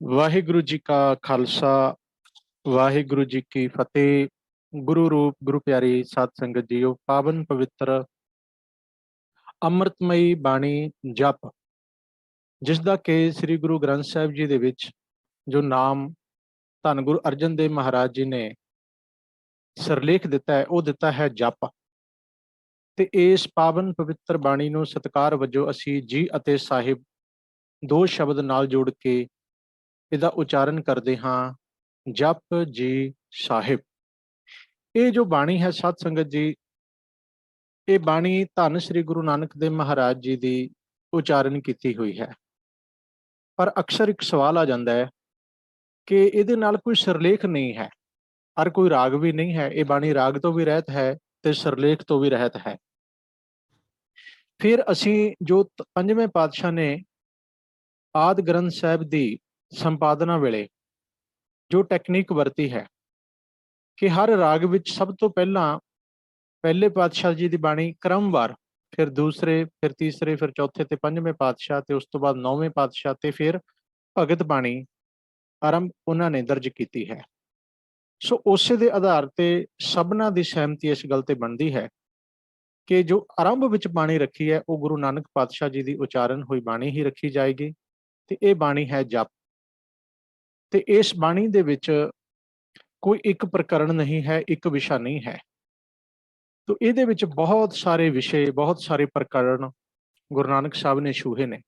ਵਾਹਿਗੁਰੂ ਜੀ ਕਾ ਖਾਲਸਾ, ਵਾਹਿਗੁਰੂ ਜੀ ਕੀ ਫਤਿਹ। ਗੁਰੂ ਰੂਪ ਗੁਰੂ ਪਿਆਰੀ ਸਾਧ ਸੰਗਤ ਜੀਓ, ਪਾਵਨ ਪਵਿੱਤਰ ਅੰਮ੍ਰਿਤਮਈ ਬਾਣੀ ਜਪ, ਜਿਸ ਦਾ ਕਿ ਸ੍ਰੀ ਗੁਰੂ ਗ੍ਰੰਥ ਸਾਹਿਬ ਜੀ ਦੇ ਵਿੱਚ ਜੋ ਨਾਮ ਧੰਨ ਗੁਰੂ ਅਰਜਨ ਦੇਵ ਮਹਾਰਾਜ ਜੀ ਨੇ ਸਿਰਲੇਖ ਦਿੱਤਾ ਹੈ, ਉਹ ਦਿੱਤਾ ਹੈ ਜਪ। ਤੇ ਇਸ ਪਾਵਨ ਪਵਿੱਤਰ ਬਾਣੀ ਨੂੰ ਸਤਿਕਾਰ ਵਜੋਂ ਅਸੀਂ ਜੀ ਅਤੇ ਸਾਹਿਬ ਦੋ ਸ਼ਬਦ ਨਾਲ ਜੋੜ ਕੇ ਇਹਦਾ ਉਚਾਰਨ ਕਰਦੇ ਹਾਂ, ਜਪ ਜੀ ਸਾਹਿਬ। ਇਹ ਜੋ ਬਾਣੀ ਹੈ ਸਾਧ ਸੰਗਤ ਜੀ, ਇਹ ਬਾਣੀ ਧੰਨ ਸ੍ਰੀ ਗੁਰੂ ਨਾਨਕ ਦੇਵ ਮਹਾਰਾਜ ਜੀ ਦੀ ਉਚਾਰਨ ਕੀਤੀ ਹੋਈ ਹੈ। ਪਰ ਅਕਸਰ ਇੱਕ ਸਵਾਲ ਆ ਜਾਂਦਾ ਹੈ ਕਿ ਇਹਦੇ ਨਾਲ ਕੋਈ ਸਿਰਲੇਖ ਨਹੀਂ ਹੈ, ਹਰ ਕੋਈ ਰਾਗ ਵੀ ਨਹੀਂ ਹੈ। ਇਹ ਬਾਣੀ ਰਾਗ ਤੋਂ ਵੀ ਰਹਿਤ ਹੈ ਤੇ ਸਿਰਲੇਖ ਤੋਂ ਵੀ ਰਹਿਤ ਹੈ। ਫਿਰ ਅਸੀਂ ਜੋ ਪੰਜਵੇਂ ਪਾਤਸ਼ਾਹ ਨੇ ਆਦਿ ਗ੍ਰੰਥ ਸਾਹਿਬ ਦੀ ਸੰਪਾਦਨਾ ਵੇਲੇ ਜੋ ਟੈਕਨੀਕ ਵਰਤੀ ਹੈ ਕਿ ਹਰ ਰਾਗ ਵਿੱਚ ਸਭ ਤੋਂ ਪਹਿਲਾਂ ਪਹਿਲੇ ਪਾਤਸ਼ਾਹ ਜੀ ਦੀ ਬਾਣੀ ਕ੍ਰਮਵਾਰ, ਫਿਰ ਦੂਸਰੇ, ਫਿਰ ਤੀਸਰੇ, ਫਿਰ ਚੌਥੇ ਤੇ ਪੰਜਵੇਂ ਪਾਤਸ਼ਾਹ, ਤੇ ਉਸ ਤੋਂ ਬਾਅਦ ਨੌਵੇਂ ਪਾਤਸ਼ਾਹ, ਤੇ ਫਿਰ ਭਗਤ ਬਾਣੀ ਆਰੰਭ ਉਹਨਾਂ ਨੇ ਦਰਜ ਕੀਤੀ ਹੈ। ਸੋ ਉਸੇ ਦੇ ਆਧਾਰ ਤੇ ਸਭਨਾਂ ਦੀ ਸਹਿਮਤੀ ਇਸ ਗੱਲ ਤੇ ਬਣਦੀ ਹੈ ਕਿ ਜੋ ਆਰੰਭ ਵਿੱਚ ਬਾਣੀ ਰੱਖੀ ਹੈ ਉਹ ਗੁਰੂ ਨਾਨਕ ਪਾਤਸ਼ਾਹ ਜੀ ਦੀ ਉਚਾਰਨ ਹੋਈ ਬਾਣੀ ਹੀ ਰੱਖੀ ਜਾਏਗੀ, ਤੇ ਇਹ ਬਾਣੀ ਹੈ ਜਪ। ਤੇ ਇਸ ਬਾਣੀ ਦੇ ਵਿੱਚ ਕੋਈ ਇੱਕ ਪ੍ਰਕਰਣ ਨਹੀਂ ਹੈ, ਇੱਕ ਵਿਸ਼ਾ ਨਹੀਂ ਹੈ। ਤੋ ਇਹਦੇ ਵਿੱਚ ਬਹੁਤ ਸਾਰੇ ਵਿਸ਼ੇ, ਬਹੁਤ ਸਾਰੇ ਪ੍ਰਕਰਣ ਗੁਰੂ ਨਾਨਕ ਸਾਹਿਬ ਨੇ ਛੂਹੇ ਨੇ।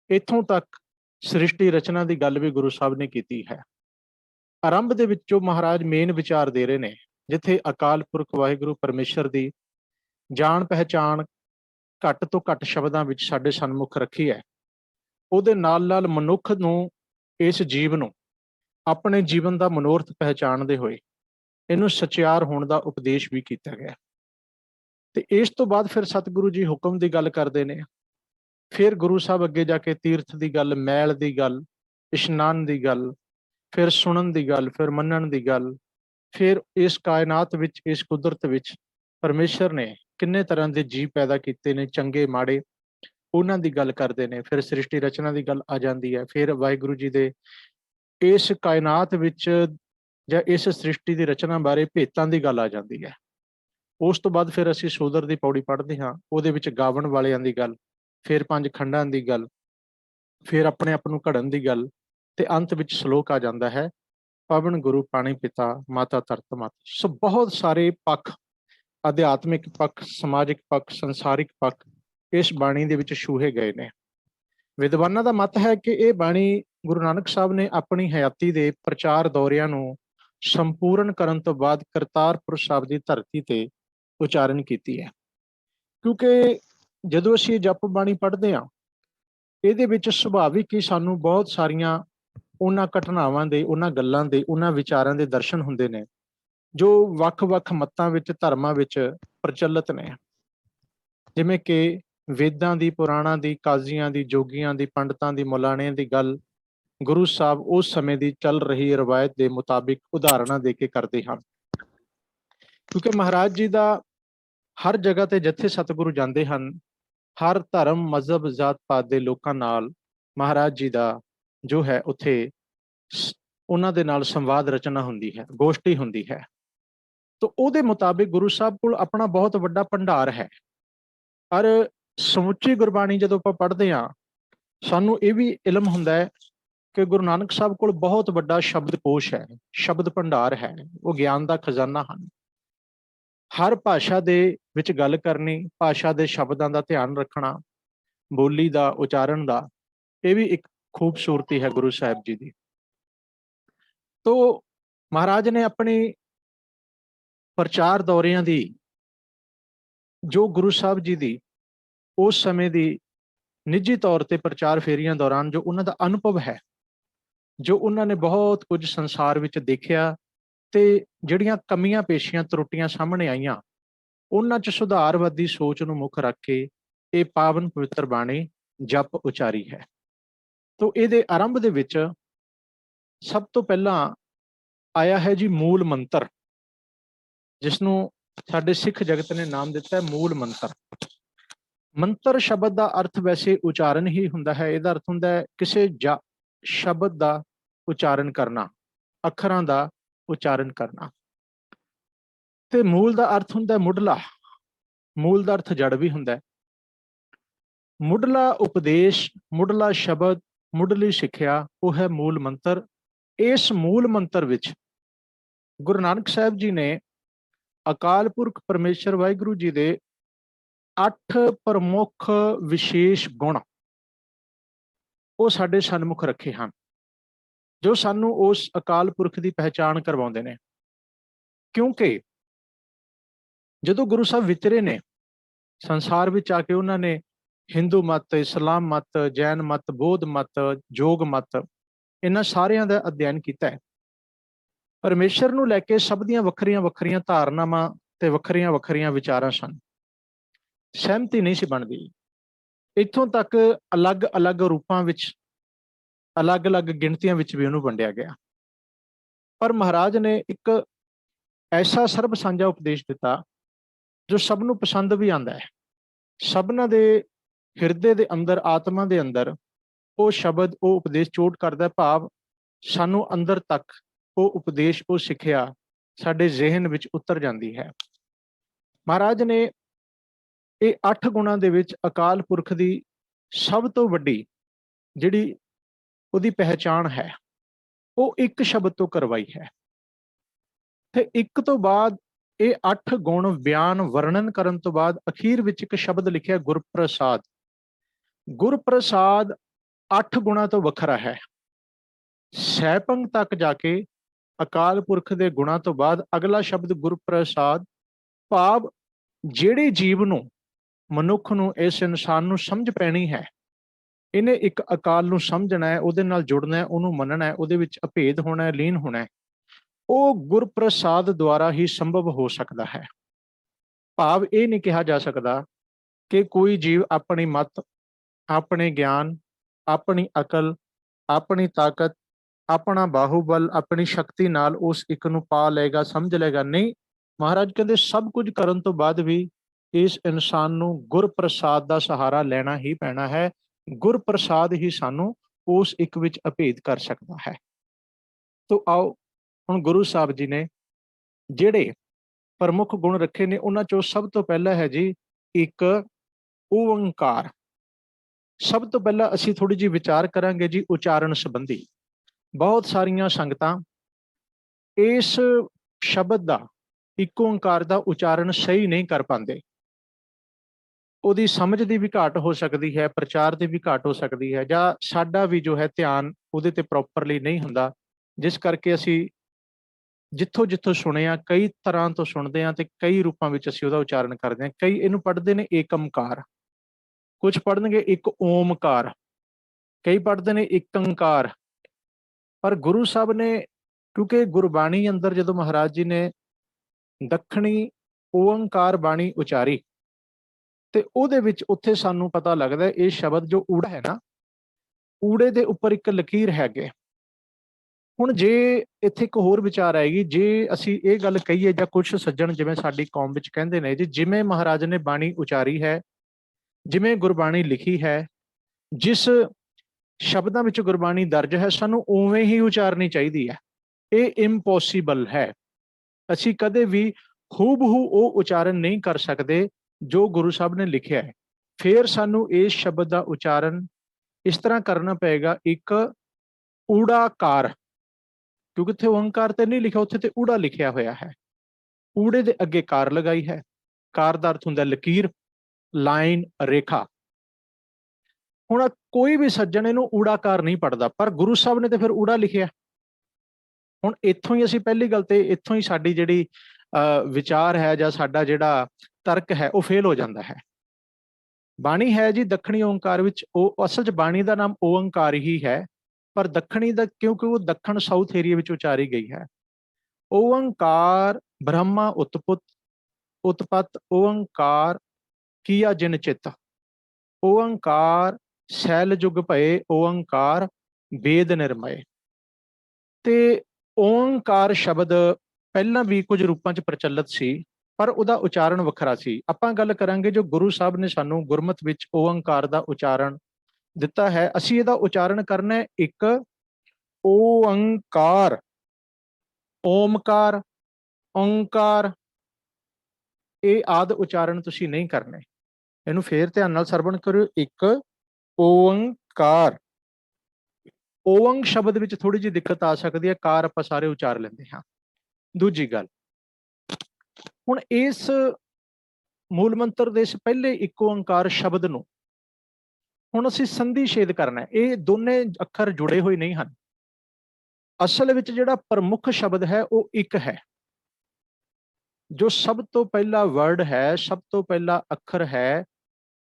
ਇੱਥੋਂ ਤੱਕ ਸ੍ਰਿਸ਼ਟੀ ਰਚਨਾ ਦੀ ਗੱਲ ਵੀ ਗੁਰੂ ਸਾਹਿਬ ਨੇ ਕੀਤੀ ਹੈ। ਆਰੰਭ ਦੇ ਵਿੱਚ ਜੋ ਮਹਾਰਾਜ ਮੇਨ ਵਿਚਾਰ ਦੇ ਰਹੇ ਨੇ, ਜਿੱਥੇ ਅਕਾਲ ਪੁਰਖ ਵਾਹਿਗੁਰੂ ਪਰਮੇਸ਼ਰ ਦੀ ਜਾਣ ਪਹਿਚਾਣ ਘੱਟ ਤੋਂ ਘੱਟ ਸ਼ਬਦਾਂ ਵਿੱਚ ਸਾਡੇ ਸਨਮੁਖ ਰੱਖੀ ਹੈ, ਉਹਦੇ ਨਾਲ ਨਾਲ ਮਨੁੱਖ ਨੂੰ, ਇਸ ਜੀਵ ਨੂੰ ਆਪਣੇ ਜੀਵਨ ਦਾ ਮਨੋਰਥ ਪਹਿਚਾਣਦੇ ਹੋਏ ਇਹਨੂੰ ਸਚਿਆਰ ਹੋਣ ਦਾ ਉਪਦੇਸ਼ ਵੀ ਕੀਤਾ ਗਿਆ। ਤੇ ਇਸ ਤੋਂ ਬਾਅਦ ਫਿਰ ਸਤਿਗੁਰੂ ਜੀ ਹੁਕਮ ਦੀ ਗੱਲ ਕਰਦੇ ਨੇ। ਫਿਰ ਗੁਰੂ ਸਾਹਿਬ ਅੱਗੇ ਜਾ ਕੇ ਤੀਰਥ ਦੀ ਗੱਲ, ਮੈਲ ਦੀ ਗੱਲ, ਇਸ਼ਨਾਨ ਦੀ ਗੱਲ, ਫਿਰ ਸੁਣਨ ਦੀ ਗੱਲ, ਫਿਰ ਮੰਨਣ ਦੀ ਗੱਲ, ਫਿਰ ਇਸ ਕਾਇਨਾਤ ਵਿੱਚ, ਇਸ ਕੁਦਰਤ ਵਿੱਚ ਪਰਮੇਸ਼ਰ ਨੇ ਕਿੰਨੇ ਤਰ੍ਹਾਂ ਦੇ ਜੀਵ ਪੈਦਾ ਕੀਤੇ ਨੇ, ਚੰਗੇ ਮਾੜੇ, ਉਹਨਾਂ ਦੀ ਗੱਲ ਕਰਦੇ ਨੇ। ਫਿਰ ਸ੍ਰਿਸ਼ਟੀ ਰਚਨਾ ਦੀ ਗੱਲ ਆ ਜਾਂਦੀ ਹੈ। ਫਿਰ ਵਾਹਿਗੁਰੂ ਜੀ ਦੇ ਇਸ ਕਾਇਨਾਤ ਵਿੱਚ ਜਾਂ ਇਸ ਸ੍ਰਿਸ਼ਟੀ ਦੀ ਰਚਨਾ ਬਾਰੇ ਭੇਤਾਂ ਦੀ ਗੱਲ ਆ ਜਾਂਦੀ ਹੈ। ਉਸ ਤੋਂ ਬਾਅਦ ਫਿਰ ਅਸੀਂ ਸੋਦਰ ਦੀ ਪੌੜੀ ਪੜ੍ਹਦੇ ਹਾਂ, ਉਹਦੇ ਵਿੱਚ ਗਾਵਣ ਵਾਲਿਆਂ ਦੀ ਗੱਲ, ਫਿਰ ਪੰਜ ਖੰਡਾਂ ਦੀ ਗੱਲ, ਫਿਰ ਆਪਣੇ ਆਪ ਨੂੰ ਘੜਨ ਦੀ ਗੱਲ, ਤੇ ਅੰਤ ਵਿੱਚ ਸ਼ਲੋਕ ਆ ਜਾਂਦਾ ਹੈ, ਪਵਨ ਗੁਰੂ ਪਾਣੀ ਪਿਤਾ ਮਾਤਾ ਧਰਤ ਮਾਤਾ। ਸੋ ਬਹੁਤ ਸਾਰੇ ਪੱਖ, ਅਧਿਆਤਮਿਕ ਪੱਖ, ਸਮਾਜਿਕ ਪੱਖ, ਸੰਸਾਰਿਕ ਪੱਖ ਇਸ ਬਾਣੀ ਦੇ ਵਿੱਚ ਛੂਹੇ ਗਏ ਨੇ। ਵਿਦਵਾਨਾਂ ਦਾ ਮਤ ਹੈ ਕਿ ਇਹ ਬਾਣੀ ਗੁਰੂ ਨਾਨਕ ਸਾਹਿਬ ਨੇ ਆਪਣੀ ਹਯਾਤੀ ਦੇ ਪ੍ਰਚਾਰ ਦੌਰਿਆਂ ਨੂੰ ਸੰਪੂਰਨ ਕਰਨ ਤੋਂ ਬਾਅਦ ਕਰਤਾਰਪੁਰ ਸਾਹਿਬ ਦੀ ਧਰਤੀ ਤੇ ਉਚਾਰਨ ਕੀਤੀ ਹੈ। ਕਿਉਂਕਿ ਜਦੋਂ ਅਸੀਂ ਜਪ ਬਾਣੀ ਪੜ੍ਹਦੇ ਹਾਂ, ਇਹਦੇ ਵਿੱਚ ਸੁਭਾਵਿਕ ਹੀ ਸਾਨੂੰ ਬਹੁਤ ਸਾਰੀਆਂ ਉਹਨਾਂ ਘਟਨਾਵਾਂ ਦੇ, ਉਹਨਾਂ ਗੱਲਾਂ ਦੇ, ਉਹਨਾਂ ਵਿਚਾਰਾਂ ਦੇ ਦਰਸ਼ਨ ਹੁੰਦੇ ਨੇ ਜੋ ਵੱਖ-ਵੱਖ ਮੱਤਾਂ ਵਿੱਚ, ਧਰਮਾਂ ਵਿੱਚ ਪ੍ਰਚਲਿਤ ਨੇ। ਜਿਵੇਂ ਕਿ ਵੇਦਾਂ ਦੀ, ਪੁਰਾਣਾਂ ਦੀ, ਕਾਜ਼ੀਆਂ ਦੀ, ਜੋਗੀਆਂ ਦੀ, ਪੰਡਤਾਂ ਦੀ, ਮੌਲਾਣਿਆਂ ਦੀ ਗੱਲ ਗੁਰੂ ਸਾਹਿਬ ਉਸ ਸਮੇਂ ਦੀ ਚੱਲ ਰਹੀ ਰਵਾਇਤ ਦੇ ਮੁਤਾਬਿਕ ਉਦਾਹਰਨਾਂ ਦੇ ਕੇ ਕਰਦੇ ਹਨ। ਕਿਉਂਕਿ ਮਹਾਰਾਜ ਜੀ ਦਾ ਹਰ ਜਗ੍ਹਾ ਤੇ ਜਿੱਥੇ ਸਤਿਗੁਰੂ ਜਾਂਦੇ ਹਨ, ਹਰ ਧਰਮ, ਮਜ਼ਹਬ, ਜਾਤ ਪਾਤ ਦੇ ਲੋਕਾਂ ਨਾਲ ਮਹਾਰਾਜ ਜੀ ਦਾ ਜੋ ਹੈ ਉੱਥੇ ਉਹਨਾਂ ਦੇ ਨਾਲ ਸੰਵਾਦ ਰਚਨਾ ਹੁੰਦੀ ਹੈ, ਗੋਸ਼ਟੀ ਹੁੰਦੀ ਹੈ। ਤਾਂ ਉਹਦੇ ਮੁਤਾਬਿਕ ਗੁਰੂ ਸਾਹਿਬ ਕੋਲ ਆਪਣਾ ਬਹੁਤ ਵੱਡਾ ਭੰਡਾਰ ਹੈ। ਪਰ ਸਮੁੱਚੀ ਗੁਰਬਾਣੀ ਜਦੋਂ ਆਪਾਂ ਪੜ੍ਹਦੇ ਹਾਂ, ਸਾਨੂੰ ਇਹ ਵੀ ਇਲਮ ਹੁੰਦਾ ਹੈ ਕਿ ਗੁਰੂ ਨਾਨਕ ਸਾਹਿਬ ਕੋਲ ਬਹੁਤ ਵੱਡਾ ਸ਼ਬਦ ਕੋਸ਼ ਹੈ, ਸ਼ਬਦ ਭੰਡਾਰ ਹੈ, ਉਹ ਗਿਆਨ ਦਾ ਖਜ਼ਾਨਾ ਹਨ। ਹਰ ਭਾਸ਼ਾ ਦੇ ਵਿੱਚ ਗੱਲ ਕਰਨੀ, ਭਾਸ਼ਾ ਦੇ ਸ਼ਬਦਾਂ ਦਾ ਧਿਆਨ ਰੱਖਣਾ, ਬੋਲੀ ਦਾ, ਉਚਾਰਨ ਦਾ, ਇਹ ਵੀ ਇੱਕ ਖੂਬਸੂਰਤੀ ਹੈ ਗੁਰੂ ਸਾਹਿਬ ਜੀ ਦੀ। ਤੋ ਮਹਾਰਾਜ ਨੇ ਆਪਣੀ ਪ੍ਰਚਾਰ ਦੌਰਿਆਂ ਦੀ, ਜੋ ਗੁਰੂ ਸਾਹਿਬ ਜੀ ਦੀ ਉਸ ਸਮੇਂ ਦੀ ਨਿੱਜੀ ਤੌਰ ਤੇ ਪ੍ਰਚਾਰ ਫੇਰੀਆਂ ਦੌਰਾਨ ਜੋ ਉਹਨਾਂ ਦਾ ਅਨੁਭਵ ਹੈ, ਜੋ ਉਹਨਾਂ ਨੇ ਬਹੁਤ ਕੁਝ ਸੰਸਾਰ ਵਿੱਚ ਦੇਖਿਆ, ਤੇ ਜਿਹੜੀਆਂ ਕਮੀਆਂ ਪੇਸ਼ੀਆਂ, ਤਰੁੱਟੀਆਂ ਸਾਹਮਣੇ ਆਈਆਂ, ਉਹਨਾਂ 'ਚ ਸੁਧਾਰਵਾਦੀ ਸੋਚ ਨੂੰ ਮੁੱਖ ਰੱਖ ਕੇ ਇਹ ਪਾਵਨ ਪਵਿੱਤਰ ਬਾਣੀ ਜਪ ਉਚਾਰੀ ਹੈ। ਤੋ ਇਹਦੇ ਆਰੰਭ ਦੇ ਵਿੱਚ ਸਭ ਤੋਂ ਪਹਿਲਾਂ ਆਇਆ ਹੈ ਜੀ ਮੂਲ ਮੰਤਰ, ਜਿਸ ਨੂੰ ਸਾਡੇ ਸਿੱਖ ਜਗਤ ਨੇ ਨਾਮ ਦਿੱਤਾ ਹੈ ਮੂਲ ਮੰਤਰ। ਮੰਤਰ ਸ਼ਬਦ ਦਾ ਅਰਥ ਵੈਸੇ ਉਚਾਰਨ ਹੀ ਹੁੰਦਾ ਹੈ। ਇਹਦਾ ਅਰਥ ਹੁੰਦਾ ਹੈ ਕਿਸੇ शब्द का उच्चारण करना, अखरां का उच्चारण करना। ते मूल का अर्थ हुंदा मुढ़ला, मूल का अर्थ जड़ भी हुंदा। मुढ़ला उपदेश, मुढ़ला शब्द, मुढ़ली सिक्ख्या वो है मूल मंत्र। इस मूल मंत्र विच गुरु नानक साहब जी ने अकाल पुरख परमेश्वर वाहिगुरु जी के 8 प्रमुख विशेष गुण वो साडे सन्मुख रखे हैं, जो सानू उस अकाल पुरख की पहचान करवाते हैं। क्योंकि जदों गुरु साहब विचरे ने संसार में आके उन्होंने हिंदू मत, इस्लाम मत, जैन मत, बौद्ध मत, योग मत, इन्हां सारियां दा अध्ययन किया है। परमेश्वर नूं लैके सब दियां वखरियां वखरियां धारनावां ते वखरियां वखरियां विचारां सन, सहमति नहीं सी बनदी। इत्थों तक अलग अलग रूपां विच, अलग अलग गिणतियां विच भी उन्होंने वंडिया गया। पर महाराज ने एक ऐसा सर्ब साझा उपदेश दिता जो सबनों पसंद भी आता है। सबना दे हिरदे दे अंदर, आत्मा दे अंदर वो शब्द, वो उपदेश चोट करता है। भाव सानू अंदर तक वो उपदेश, वो सिक्ख्या साडे ज़हन विच उतर जाती है। महाराज ने ये 8 गुणां दे विच अकाल पुरख की सब तो वड्डी जिहड़ी उहदी पहचान है वो एक शब्द तो करवाई है। ते एक तो बाद ये 8 गुण बयान वर्णन करन तो बाद अखीर विच एक शब्द लिखिया गुरप्रसाद। गुरप्रसाद 8 गुणा तो वखरा है। सैपंग तक जाके अकाल पुरख के गुणा तो बाद अगला शब्द गुरप्रसाद, भाव जेड़े जीव नूं, मनुख नूं, इस इंसान नूं समझ पैनी है, इन्हें एक अकाल नूं समझना है, उहदे नाल जुड़ना है, उहनूं मनना है, उहदे विच अभेद होना है, लीन होना है, वो गुरप्रसाद द्वारा ही संभव हो सकता है। भाव ये नहीं कहा जा सकता कि कोई जीव अपनी मत, अपने ज्ञान, अपनी अकल, अपनी ताकत, अपना बाहुबल, अपनी शक्ति नाल उस एक नूं पा लेगा, समझ लेगा। नहीं, महाराज कहते सब कुछ करन तो बाद भी इस इंसान नूं गुरप्रसाद का सहारा लेना ही पैना है। गुरप्रसाद ही सानू उस एक विच अभेद कर सकता है। तो आओ हुण गुरु साहब जी ने जेड़े प्रमुख गुण रखे ने उन्हां चों सब तो पहला है जी एक ओंकार। सब तो पहला असीं थोड़ी जी विचार करांगे जी उचारण संबंधी। बहुत सारियां संगतां इस शब्द का, एक ओंकार का उचारण सही नहीं कर पाते। ਉਹਦੀ समझ की भी घाट हो सकती है, प्रचार की भी घाट हो सकती है, ਜਾਂ ਸਾਡਾ भी जो है ध्यान ਉਹਦੇ ਤੇ ਪ੍ਰੋਪਰਲੀ नहीं ਹੁੰਦਾ, जिस करके ਅਸੀਂ जिथों जिथों सुनिया कई तरह तो सुनते हैं तो कई रूपों में असीं ਉਹਦਾ उचारण करते हैं। कई इनू पढ़ते हैं एकमकार, कुछ पढ़नगे एक ओमकार, कई पढ़ते हैं एक अंकार। पर गुरु साहब ने, क्योंकि गुरबाणी अंदर जो महाराज जी ने दखणी ओंकार बाणी उचारी तो ਉਹਦੇ ਵਿੱਚ ਉੱਥੇ ਸਾਨੂੰ पता लगता है ये शब्द जो ऊड़ा है ना, ਊੜੇ ਦੇ ਉੱਪਰ ਇੱਕ ਲਕੀਰ ਹੈਗੇ। ਹੁਣ ਜੇ ਇੱਥੇ ਇੱਕ ਹੋਰ ਵਿਚਾਰ ਆਏਗੀ, ਜੇ ਅਸੀਂ ਇਹ ਗੱਲ ਕਹੀਏ ਜਾਂ ਕੁਝ ਸੱਜਣ ਜਿਵੇਂ ਸਾਡੀ ਕੌਮ ਵਿੱਚ ਕਹਿੰਦੇ ਨੇ ਜੀ, ਜਿਵੇਂ ਮਹਾਰਾਜ ਨੇ ਬਾਣੀ ਉਚਾਰੀ ਹੈ, ਜਿਵੇਂ ਗੁਰਬਾਣੀ ਲਿਖੀ ਹੈ, ਜਿਸ ਸ਼ਬਦਾਂ ਵਿੱਚ ਗੁਰਬਾਣੀ ਦਰਜ ਹੈ, ਸਾਨੂੰ ਉਵੇਂ ਹੀ ਉਚਾਰਨੀ ਚਾਹੀਦੀ ਹੈ। ਇਹ ਇੰਪੋਸੀਬਲ ਹੈ। ਅਸੀਂ ਕਦੇ ਵੀ ਹੂਬਹੂ ਉਹ ਉਚਾਰਨ ਨਹੀਂ ਕਰ ਸਕਦੇ जो गुरु साहब ने लिखा है। फिर सानू इस शब्द का उच्चारण इस तरह करना पएगा, एक ऊड़ाकार, क्योंकि इत्थे ओंकार तो नहीं लिखा, उत्थे तो ऊड़ा लिखा हुआ है। ऊड़े दे अगे कार लगाई है। कार का अर्थ हुंदा लकीर, लाइन, रेखा। हुण कोई भी सज्जन इहनूं ऊड़ाकार नहीं पढ़ता, पर गुरु साहब ने तो फिर ऊड़ा लिखिया। हुण इत्थों ही असीं पहली गल ते इत्थों ही साडी जिहड़ी विचार है जां साडा जिहड़ा तर्क है वो फेल हो जाता है। बाणी है जी दखणी ओंकार विच, असल च बाणी का नाम ओंकार ही है, पर दखणी दा क्योंकि वो दखण साउथ एरिया विच उचारी गई है। ओंकार ब्रह्मा उत्पत उत्पत, ओंकार किया जिन चित, ओंकार सैल जुग भये, ओंकार वेद निर्मय। ते ओंकार शब्द पहला भी कुछ रूपों च प्रचलित सी, पर उहदा उचारण वखरा सी। आपां गल करांगे जो गुरु साहब ने सानू गुरमत विच ओंकार का उचारण दिता है, असीं इहदा उचारण करना है एक ओंकार, ओमकार, ओंकार, ये आदि उच्चारण तुसीं नहीं करने। इनू फेर ध्यान नाल सरवण करो। एक ओंकार, ओंग शब्द विच थोड़ी जी दिक्कत आ सकती है, कार आपां सारे उचार लेंदे हां। दूजी गल, हुण इस मूल मंत्र दे इस पहले एक ओंकार शब्द नूं हुण असीं संधि छेद करना है। ये दोने अखर जुड़े हुए नहीं हैं। असल विच जिहड़ा प्रमुख शब्द है वो एक है। जो सब तो पहला वर्ड है, सब तो पहला अखर है,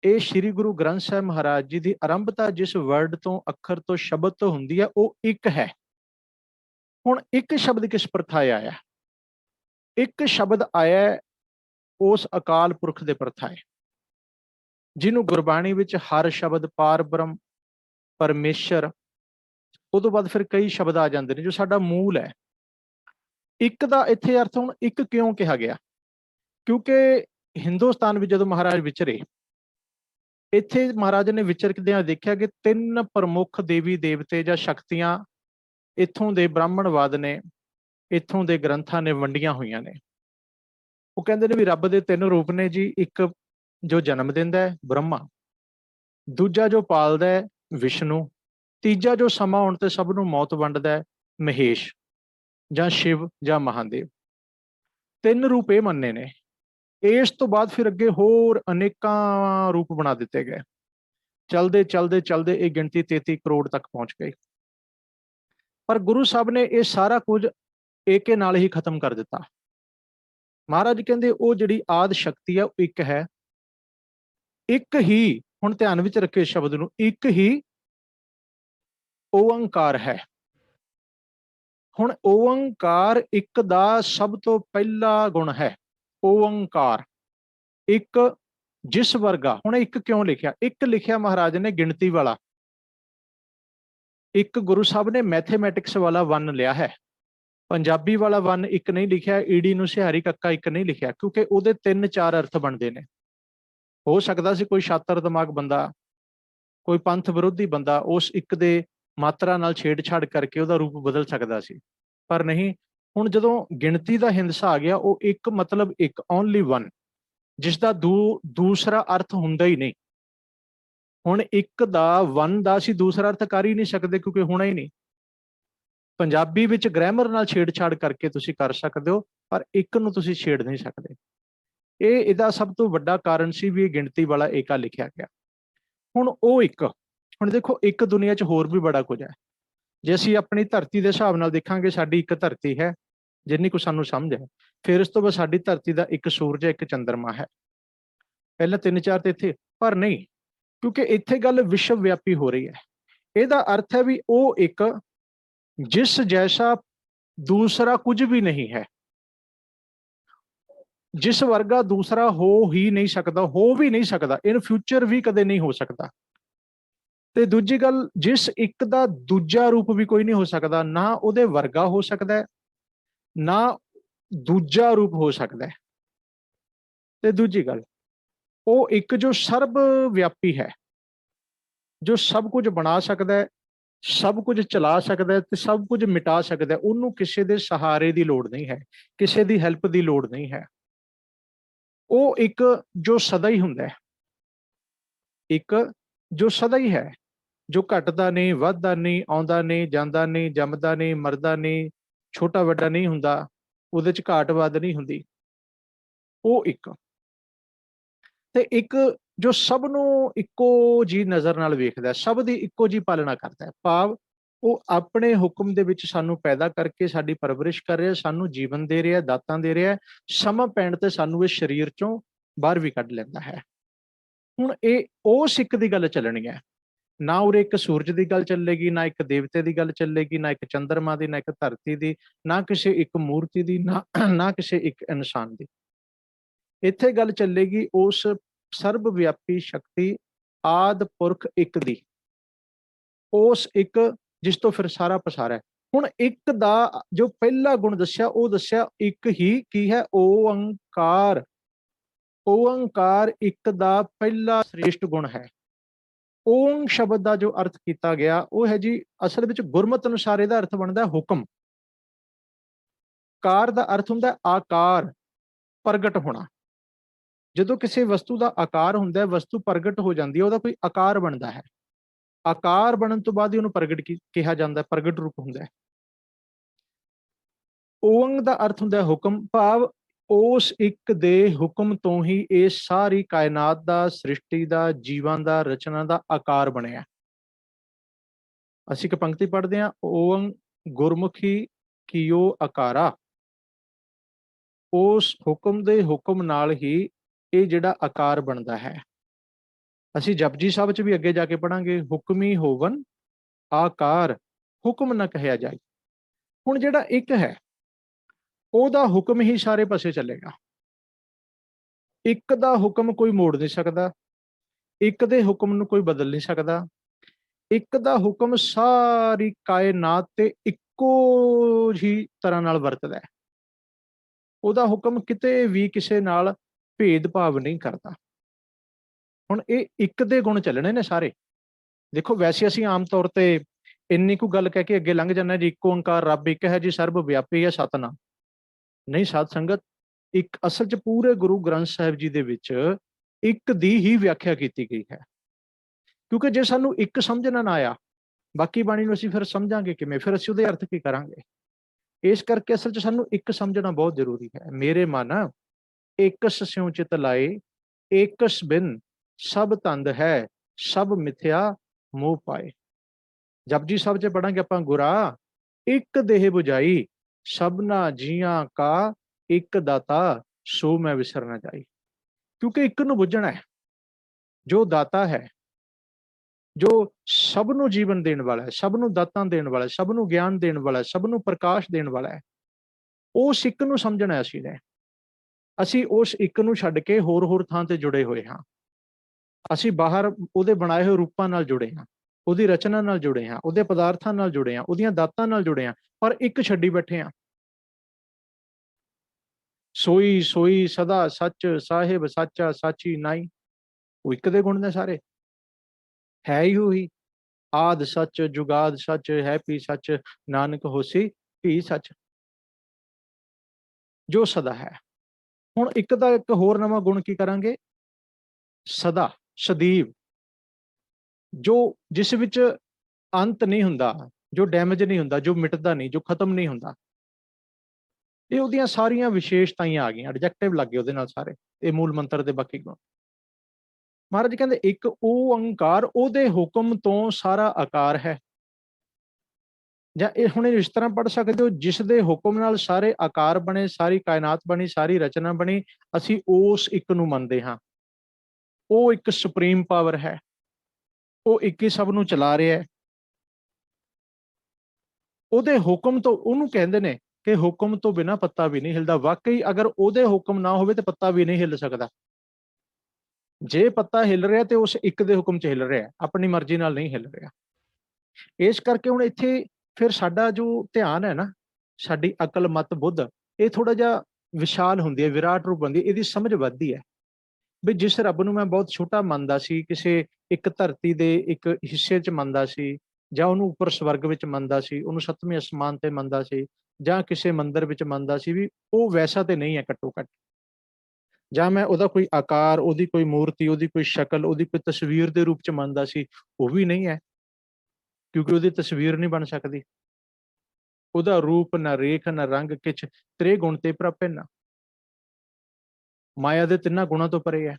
ये श्री गुरु ग्रंथ साहिब महाराज जी की आरंभता जिस वर्ड तो अखर तो शब्द तो हुंदी है वो एक है। हुण एक शब्द किस परथाए आया? एक शब्द आया उस अकाल पुरख दे परथाए, जिन्हों गुरबाणी विच हर शब्द पार ब्रह्म परमेश्वर, उस तो बाद फिर कई शब्द आ जाते हैं जो साडा मूल है। एक दा इत्थे अर्थ हुण एक क्यों कहा गया? क्योंकि हिंदुस्तान में जदों महाराज विचरे, इत्थे महाराज ने विचरदियां देखा कि तीन प्रमुख देवी देवते या शक्तियां इत्थों दे ब्राह्मणवाद ने, इत्थों दे ग्रंथां ने वंडियां हुईयां ने। वो कहते हैं भी रब दे तीन रूप ने जी। एक जो जन्म दिंदा है ब्रह्मा, दूजा जो पालदा है विष्णु, तीजा जो समा आउण ते सब नूं मौत वंडदा है महेश जां शिव जां महादेव। तीन रूप ये मन्ने ने। इस तो बाद फिर अगे होर अनेकां रूप बना दिते गए। चलते चलते चलते ये गिनती 33 करोड़ तक पहुंच गई। पर गुरु साहब ने यह सारा कुछ एक नाल ही खत्म कर दिता। महाराज कहते वो जिहड़ी आदि शक्ति है एक है, एक ही। हुण ध्यान विच रखे शब्द नूं, एक ही ओंकार है। हुण ओंकार एक दा सब तो पहला गुण है। ओंकार एक जिस वर्गा, हुण एक क्यों लिखिया? एक लिखिया महाराज ने गिणती वाला, एक गुरु साहब ने मैथेमैटिक्स वाला वन लिया है। पंजाबी वाला वन एक नहीं लिखा, ईडी नूं सिहारी कक्का एक नहीं लिखा, क्योंकि उहदे 3-4 अर्थ बनते हैं। हो सकता सी कोई शातर दिमाग बंदा, कोई पंथ विरोधी बंदा उस एक दे मात्रा नाल छेड़छाड़ करके उहदा रूप बदल सकता सी, पर नहीं। हुण जदों गिणती का हिंसा आ गया, वो एक मतलब एक ओनली वन, जिसका दूसरा अर्थ हुंदा ही नहीं। हुण एक दा वन दा असीं दूसरा अर्थ कर ही नहीं सकते, क्योंकि होना ही नहीं। पंजाबी विच ग्रामर नाल छेड़छाड़ करके तुसीं कर सकते हो, पर एक नूं तुसीं छेड़ नहीं सकते। ये इहदा सब तो वड्डा कारण सी भी गिणती वाला एका लिखिया गया। हुण वो एक, हुण देखो एक दुनिया च होर भी बड़ा कुछ है। जे असीं अपनी धरती के हिसाब नाल देखांगे, साडी एक धरती है जिन्नी कुछ सानूं समझ है। फिर उस तो बाद साडी धरती का एक सूरज है, एक चंद्रमा है। पहले 3-4 तो इत्थे, पर नहीं, क्योंकि इत्थे गल विश्व व्यापी हो रही है। इहदा अर्थ है भी वो एक जिस जैसा दूसरा कुछ भी नहीं है, जिस वर्गा दूसरा हो ही नहीं सकता, हो भी नहीं सकता, इन फ्यूचर भी कदे नहीं हो सकता। ते दूजी गल, जिस एक दा दूजा रूप भी कोई नहीं हो सकता, ना उहदे वर्गा हो सकता है, ना दूजा रूप हो सकता है। ते दूजी गल, वो एक जो सर्व व्यापी है, जो सब कुछ बना सकता है, सब कुछ चला सकता है, सब कुछ मिटा सकता है। उन्होंने किसी के सहारे की लोड़ नहीं है, किसी की हैल्प की लोड़ नहीं है। वो एक जो सदा ही हुंदा है, एक जो सदा ही है, जो घटदा नहीं, वधदा नहीं, आउंदा नहीं, जांदा नहीं, जमदा नहीं, मरदा नहीं, छोटा वड्डा नहीं हुंदा, उहदे च घाट वाध नहीं हुंदी। वो एक ते एक जो सब नूं इक्को जी नज़र नाल वेखदा है, सब दी इक्को जी पालना करता है। भाव वो अपने हुक्म दे विच सानू पैदा करके साडी परवरिश कर रहा है, सानू जीवन दे रहा है, दातां दे रहा है, समा पैण ते सानू इस शरीर चों बाहर भी कढ लैंदा है। हुण ये ओ सिੱਖ दी गल चलणी है। ना उरे एक सूरज की गल चलेगी, ना एक देवते की गल चलेगी, ना एक चंद्रमा की, ना एक धरती की, ना किसी एक मूर्ति की, ना ना किसी एक इंसान की। इत्थे गल चलेगी उस सर्वव्यापी शक्ति आद पुरख एक दी, उस एक जिस तो फिर सारा पसारा है। हुण एक दा जो पहला गुण दस्या, वो दस्या एक ही की है, ओंकार। ओंकार एक दा पहला श्रेष्ठ गुण है। ਓਮ ਸ਼ਬਦ ਦਾ ਜੋ ਅਰਥ ਕੀਤਾ ਗਿਆ ਉਹ ਹੈ ਜੀ, ਅਸਲ ਵਿੱਚ ਗੁਰਮਤਿ ਅਨੁਸਾਰ ਇਹਦਾ ਅਰਥ ਬਣਦਾ ਹੁਕਮ। ਕਾਰ ਦਾ ਅਰਥ ਹੁੰਦਾ ਆਕਾਰ, ਪ੍ਰਗਟ ਹੋਣਾ। ਜਦੋਂ ਕਿਸੇ ਵਸਤੂ ਦਾ ਆਕਾਰ ਹੁੰਦਾ, ਵਸਤੂ ਪ੍ਰਗਟ ਹੋ ਜਾਂਦੀ ਹੈ, ਉਹਦਾ ਕੋਈ ਆਕਾਰ ਬਣਦਾ ਹੈ। ਆਕਾਰ ਬਣਨ ਤੋਂ ਬਾਅਦ ਹੀ ਉਹਨੂੰ ਪ੍ਰਗਟ ਕਿਹਾ ਜਾਂਦਾ, ਪ੍ਰਗਟ ਰੂਪ ਹੁੰਦਾ ਹੈ। ਓੰਗ ਦਾ ਅਰਥ ਹੁੰਦਾ ਹੁਕਮ, ਭਾਵ ਉਸ ਇੱਕ ਦੇ ਹੁਕਮ ਤੋਂ ਹੀ ਇਹ ਸਾਰੀ ਕਾਇਨਾਤ ਦਾ, ਸ੍ਰਿਸ਼ਟੀ ਦਾ, ਜੀਵਾਂ ਦਾ, ਰਚਨਾ ਦਾ ਆਕਾਰ ਬਣਿਆ। ਅਸੀਂ ਇੱਕ ਪੰਕਤੀ ਪੜ੍ਹਦੇ ਹਾਂ, ਓੰਗ ਗੁਰਮੁਖੀ ਕੀਓ ਆਕਾਰਾ। ਉਸ ਹੁਕਮ ਦੇ ਹੁਕਮ ਨਾਲ ਹੀ ਇਹ ਜਿਹੜਾ ਆਕਾਰ ਬਣਦਾ ਹੈ। ਅਸੀਂ ਜਪਜੀ ਸਾਹਿਬ ਚ ਵੀ ਅੱਗੇ ਜਾ ਕੇ ਪੜਾਂਗੇ, ਹੁਕਮੀ ਹੋਵਨ ਆਕਾਰ ਹੁਕਮ ਨਾ ਕਹਿਆ ਜਾਏ। ਹੁਣ ਜਿਹੜਾ ਇੱਕ ਹੈ ਉਹਦਾ ਹੁਕਮ ਹੀ ਸਾਰੇ ਪਾਸੇ ਚੱਲੇਗਾ। ਇੱਕ ਦਾ ਹੁਕਮ ਕੋਈ ਮੋੜ ਨਹੀਂ ਸਕਦਾ, ਇੱਕ ਦੇ ਹੁਕਮ ਨੂੰ ਕੋਈ ਬਦਲ ਨਹੀਂ ਸਕਦਾ। ਇੱਕ ਦਾ ਹੁਕਮ ਸਾਰੀ ਕਾਇਨਾਤ ਤੇ ਇੱਕੋ ਹੀ ਤਰ੍ਹਾਂ ਨਾਲ ਵਰਤਦਾ ਹੈ। ਉਹਦਾ ਹੁਕਮ ਕਿਤੇ ਵੀ ਕਿਸੇ ਨਾਲ ਭੇਦਭਾਵ ਨਹੀਂ ਕਰਦਾ। ਹੁਣ ਇਹ ਇੱਕ ਦੇ ਗੁਣ ਚੱਲਣੇ ਨੇ ਸਾਰੇ। ਦੇਖੋ ਵੈਸੇ ਅਸੀਂ ਆਮ ਤੌਰ ਤੇ ਇੰਨੀ ਕੁ ਗੱਲ ਕਹਿ ਕੇ ਅੱਗੇ ਲੰਘ ਜਾਂਦੇ ਜੀ, ਇੱਕ ਓੰਕਾਰ ਰੱਬ ਇੱਕ ਹੈ ਜੀ, ਸਰਬ ਵਿਆਪੀ ਹੈ ਸਤਨਾਮ। ਨਹੀਂ ਸਾਧ ਸੰਗਤ, ਇੱਕ ਅਸਲ 'ਚ ਪੂਰੇ ਗੁਰੂ ਗ੍ਰੰਥ ਸਾਹਿਬ ਜੀ ਦੇ ਵਿੱਚ ਇੱਕ ਦੀ ਹੀ ਵਿਆਖਿਆ ਕੀਤੀ ਗਈ ਹੈ। ਕਿਉਂਕਿ ਜੇ ਸਾਨੂੰ ਇੱਕ ਸਮਝਣਾ ਨਾ ਆਇਆ, ਬਾਕੀ ਬਾਣੀ ਨੂੰ ਅਸੀਂ ਫਿਰ ਸਮਝਾਂਗੇ ਕਿਵੇਂ, ਫਿਰ ਅਸੀਂ ਉਹਦੇ ਅਰਥ ਕੀ ਕਰਾਂਗੇ। ਇਸ ਕਰਕੇ ਅਸਲ 'ਚ ਸਾਨੂੰ ਇੱਕ ਸਮਝਣਾ ਬਹੁਤ ਜ਼ਰੂਰੀ ਹੈ। ਮੇਰੇ ਮਨ ਏਕਸ ਸਿਉ ਚਿਤ ਲਾਏ, ਏਕਸ ਬਿਨ ਸਭ ਧੰਦ ਹੈ, ਸਭ ਮਿਥਿਆ ਮੋਹ ਪਾਏ। ਜਪਜੀ ਸਾਹਿਬ 'ਚ ਪੜਾਂਗੇ ਆਪਾਂ, ਗੁਰਾ ਇੱਕ ਦੇਹ ਬੁਝਾਈ, ਸਭਨਾ ਜੀਆਂ ਕਾ ਇੱਕ ਦਾਤਾ, ਸੋ ਮੈਂ ਵਿਸਰ ਨਾ ਜਾਈ। ਕਿਉਂਕਿ ਇੱਕ ਨੂੰ ਬੁੱਝਣਾ ਹੈ, ਜੋ ਦਾਤਾ ਹੈ, ਜੋ ਸਭ ਨੂੰ ਜੀਵਨ ਦੇਣ ਵਾਲਾ ਹੈ, ਸਭ ਨੂੰ ਦਾਤਾਂ ਦੇਣ ਵਾਲਾ ਹੈ, ਸਭ ਨੂੰ ਗਿਆਨ ਦੇਣ ਵਾਲਾ ਹੈ, ਸਭ ਨੂੰ ਪ੍ਰਕਾਸ਼ ਦੇਣ ਵਾਲਾ ਹੈ। ਉਸ ਇੱਕ ਨੂੰ ਸਮਝਣਾ ਅਸੀਂ ਨੇ। ਅਸੀਂ ਉਸ ਇੱਕ ਨੂੰ ਛੱਡ ਕੇ ਹੋਰ ਹੋਰ ਥਾਂ ਤੇ ਜੁੜੇ ਹੋਏ ਹਾਂ। ਅਸੀਂ ਬਾਹਰ ਉਹਦੇ ਬਣਾਏ ਹੋਏ ਰੂਪਾਂ ਨਾਲ ਜੁੜੇ ਹਾਂ, ਉਹਦੀ ਰਚਨਾ ਨਾਲ ਜੁੜੇ ਹਾਂ, ਉਹਦੇ ਪਦਾਰਥਾਂ ਨਾਲ ਜੁੜੇ ਹਾਂ, ਉਹਦੀਆਂ ਦਾਤਾਂ ਨਾਲ ਜੁੜੇ ਹਾਂ, ਪਰ ਇੱਕ ਛੱਡੀ ਬੈਠੇ ਹਾਂ। ਸੋਈ ਸੋਈ ਸਦਾ ਸੱਚ, ਸਾਹਿਬ ਸਾਚਾ ਸਾਚੀ ਨਾਈ। ਉਹ ਇੱਕ ਦੇ ਗੁਣ ਨੇ ਸਾਰੇ, ਹੈ ਹੀ ਉਹੀ। ਆਦ ਸੱਚ ਜੁਗਾਦ ਸੱਚ, ਹੈ ਪੀ ਸੱਚ, ਨਾਨਕ ਹੋਸੀ ਭੀ ਸੱਚ, ਜੋ ਸਦਾ ਹੈ। ਹੁਣ ਇੱਕ ਦਾ ਇੱਕ ਹੋਰ ਨਵਾਂ ਗੁਣ ਕੀ ਕਰਾਂਗੇ, ਸਦਾ, ਸਦੀਵ, ਜੋ ਜਿਸ ਵਿੱਚ ਅੰਤ ਨਹੀਂ ਹੁੰਦਾ, ਜੋ ਡੈਮੇਜ ਨਹੀਂ ਹੁੰਦਾ, ਜੋ ਮਿਟਦਾ ਨਹੀਂ, ਜੋ ਖਤਮ ਨਹੀਂ ਹੁੰਦਾ। ਇਹ ਉਹਦੀਆਂ ਸਾਰੀਆਂ ਵਿਸ਼ੇਸ਼ਤਾਵਾਂ ਆ ਗਈਆਂ, ਐਡਜੈਕਟਿਵ ਲੱਗ ਗਏ ਉਹਦੇ ਨਾਲ ਸਾਰੇ। ਇਹ ਮੂਲ ਮੰਤਰ ਦੇ ਬਾਕੀ ਗੁਣ। ਮਹਾਰਾਜ ਕਹਿੰਦੇ ਇੱਕ ਓੰਕਾਰ, ਉਹਦੇ ਹੁਕਮ ਤੋਂ ਸਾਰਾ ਆਕਾਰ ਹੈ। ਜਾਂ ਇਹ ਹੁਣ ਇਸ ਤਰ੍ਹਾਂ ਪੜ੍ਹ ਸਕਦੇ ਹੋ, ਜਿਸ ਦੇ ਹੁਕਮ ਨਾਲ ਸਾਰੇ ਆਕਾਰ ਬਣੇ, ਸਾਰੀ ਕਾਇਨਾਤ ਬਣੀ, ਸਾਰੀ ਰਚਨਾ ਬਣੀ, ਅਸੀਂ ਉਸ ਇੱਕ ਨੂੰ ਮੰਨਦੇ ਹਾਂ। ਉਹ ਇੱਕ ਸੁਪਰੀਮ ਪਾਵਰ ਹੈ, ਉਹ ਇੱਕ ਹੀ ਸਭ ਨੂੰ ਚਲਾ ਰਿਹਾ ਹੈ। ਉਹਦੇ ਹੁਕਮ ਤੋਂ, ਉਹਨੂੰ ਕਹਿੰਦੇ ਨੇ ਕਿ ਹੁਕਮ ਤੋਂ ਬਿਨਾਂ ਪੱਤਾ ਵੀ ਨਹੀਂ ਹਿਲਦਾ। ਵਾਕਈ ਅਗਰ ਉਹਦੇ ਹੁਕਮ ਨਾ ਹੋਵੇ ਤੇ ਪੱਤਾ ਵੀ ਨਹੀਂ ਹਿੱਲ ਸਕਦਾ। ਜੇ ਪੱਤਾ ਹਿੱਲ ਰਿਹਾ ਤੇ ਉਸ ਇੱਕ ਦੇ ਹੁਕਮ 'ਚ ਹਿੱਲ ਰਿਹਾ, ਆਪਣੀ ਮਰਜ਼ੀ ਨਾਲ ਨਹੀਂ ਹਿੱਲ ਰਿਹਾ। ਇਸ ਕਰਕੇ ਹੁਣ ਇੱਥੇ ਫਿਰ ਸਾਡਾ ਜੋ ਧਿਆਨ ਹੈ ਨਾ, ਸਾਡੀ ਅਕਲ ਮਤ ਬੁੱਧ, ਇਹ ਥੋੜਾ ਜਿਹਾ ਵਿਸ਼ਾਲ ਹੁੰਦੀ ਹੈ, ਵਿਰਾਟ ਰੂਪ ਹੁੰਦੀ ਹੈ, ਇਹਦੀ ਸਮਝ ਵੱਧਦੀ ਹੈ। ਵੀ ਜਿਸ ਰੱਬ ਨੂੰ ਮੈਂ ਬਹੁਤ ਛੋਟਾ ਮੰਨਦਾ ਸੀ, ਕਿਸੇ ਇੱਕ ਧਰਤੀ ਦੇ ਇੱਕ ਹਿੱਸੇ 'ਚ ਮੰਨਦਾ ਸੀ, ਜਾਂ ਉਹਨੂੰ ਉੱਪਰ ਸਵਰਗ ਵਿੱਚ ਮੰਨਦਾ ਸੀ, ਉਹਨੂੰ ਸੱਤਵੇਂ ਅਸਮਾਨ ਤੇ ਮੰਨਦਾ ਸੀ, ਜਾਂ ਕਿਸੇ ਮੰਦਿਰ ਵਿੱਚ ਮੰਨਦਾ ਸੀ, ਵੀ ਉਹ ਵੈਸਾ ਤੇ ਨਹੀਂ ਹੈ ਘੱਟੋ ਘੱਟ। ਜਾਂ ਮੈਂ ਉਹਦਾ ਕੋਈ ਆਕਾਰ, ਉਹਦੀ ਕੋਈ ਮੂਰਤੀ, ਉਹਦੀ ਕੋਈ ਸ਼ਕਲ, ਉਹਦੀ ਕੋਈ ਤਸਵੀਰ ਦੇ ਰੂਪ 'ਚ ਮੰਨਦਾ ਸੀ, ਉਹ ਵੀ ਨਹੀਂ ਹੈ। ਕਿਉਂਕਿ ਉਹਦੀ ਤਸਵੀਰ ਨਹੀਂ ਬਣ ਸਕਦੀ। ਉਹਦਾ ਰੂਪ ਨਾ ਰੇਖ ਨਾ ਰੰਗ ਕਿਛ, ਤ੍ਰੇ ਗੁਣ ਤੇ ਪ੍ਰਭਿੰਨ, ਮਾਇਆ ਦੇ ਤਿੰਨਾਂ ਗੁਣਾਂ ਤੋਂ ਪਰੇ ਹੈ।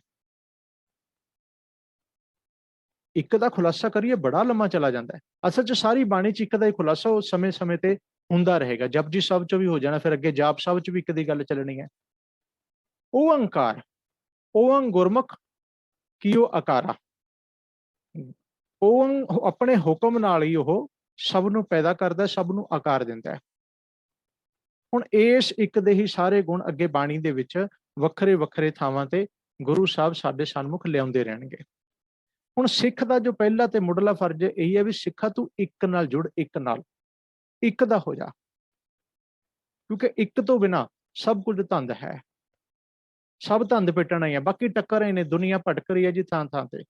ਇੱਕ ਦਾ ਖੁਲਾਸਾ ਕਰੀਏ ਬੜਾ ਲੰਮਾ ਚਲਾ ਜਾਂਦਾ ਹੈ। ਅਸਲ 'ਚ ਸਾਰੀ ਬਾਣੀ 'ਚ ਇੱਕ ਦਾ ਹੀ ਖੁਲਾਸਾ ਉਹ ਸਮੇਂ ਸਮੇਂ ਤੇ ਹੁੰਦਾ ਰਹੇਗਾ। ਜਪਜੀ ਸਾਹਿਬ 'ਚ ਵੀ ਹੋ ਜਾਣਾ, ਫਿਰ ਅੱਗੇ ਜਾਪ ਸਾਹਿਬ 'ਚ ਵੀ ਇੱਕ ਦੀ ਗੱਲ ਚੱਲਣੀ ਹੈ। ਓੰਕਾਰ, ਓੰਗ ਗੁਰਮੁਖ ਕੀਓ ਆਕਾਰਾ। ਓੰਗ ਆਪਣੇ ਹੁਕਮ ਨਾਲ ਹੀ ਉਹ ਸਭ ਨੂੰ ਪੈਦਾ ਕਰਦਾ, ਸਭ ਨੂੰ ਆਕਾਰ ਦਿੰਦਾ ਹੈ। ਹੁਣ ਇਸ ਇੱਕ ਦੇ ਹੀ ਸਾਰੇ ਗੁਣ ਅੱਗੇ ਬਾਣੀ ਦੇ ਵਿੱਚ ਵੱਖਰੇ ਵੱਖਰੇ ਥਾਵਾਂ ਤੇ ਗੁਰੂ ਸਾਹਿਬ ਸਾਡੇ ਸਨਮੁਖ ਲਿਆਉਂਦੇ ਰਹਿਣਗੇ। ਹੁਣ ਸਿੱਖ ਦਾ ਜੋ ਪਹਿਲਾ ਤੇ ਮੁੱਢਲਾ ਫਰਜ਼ ਇਹੀ ਹੈ ਵੀ ਸਿੱਖਾ ਤੂੰ ਇੱਕ ਨਾਲ ਜੁੜ, ਇੱਕ ਨਾਲ, ਇੱਕ ਦਾ ਹੋ ਜਾ। ਕਿਉਂਕਿ ਇੱਕ ਤੋਂ ਬਿਨਾਂ ਸਭ ਕੁਝ ਧੰਦ ਹੈ, ਸਭ ਧੰਦ ਪਿੱਟਣਾ ਹੀ ਹੈ। ਬਾਕੀ ਟੱਕਰ ਰਹੇ ਨੇ, ਦੁਨੀਆ ਭਟਕ ਰਹੀ ਹੈ ਜੀ ਥਾਂ ਥਾਂ ਤੇ।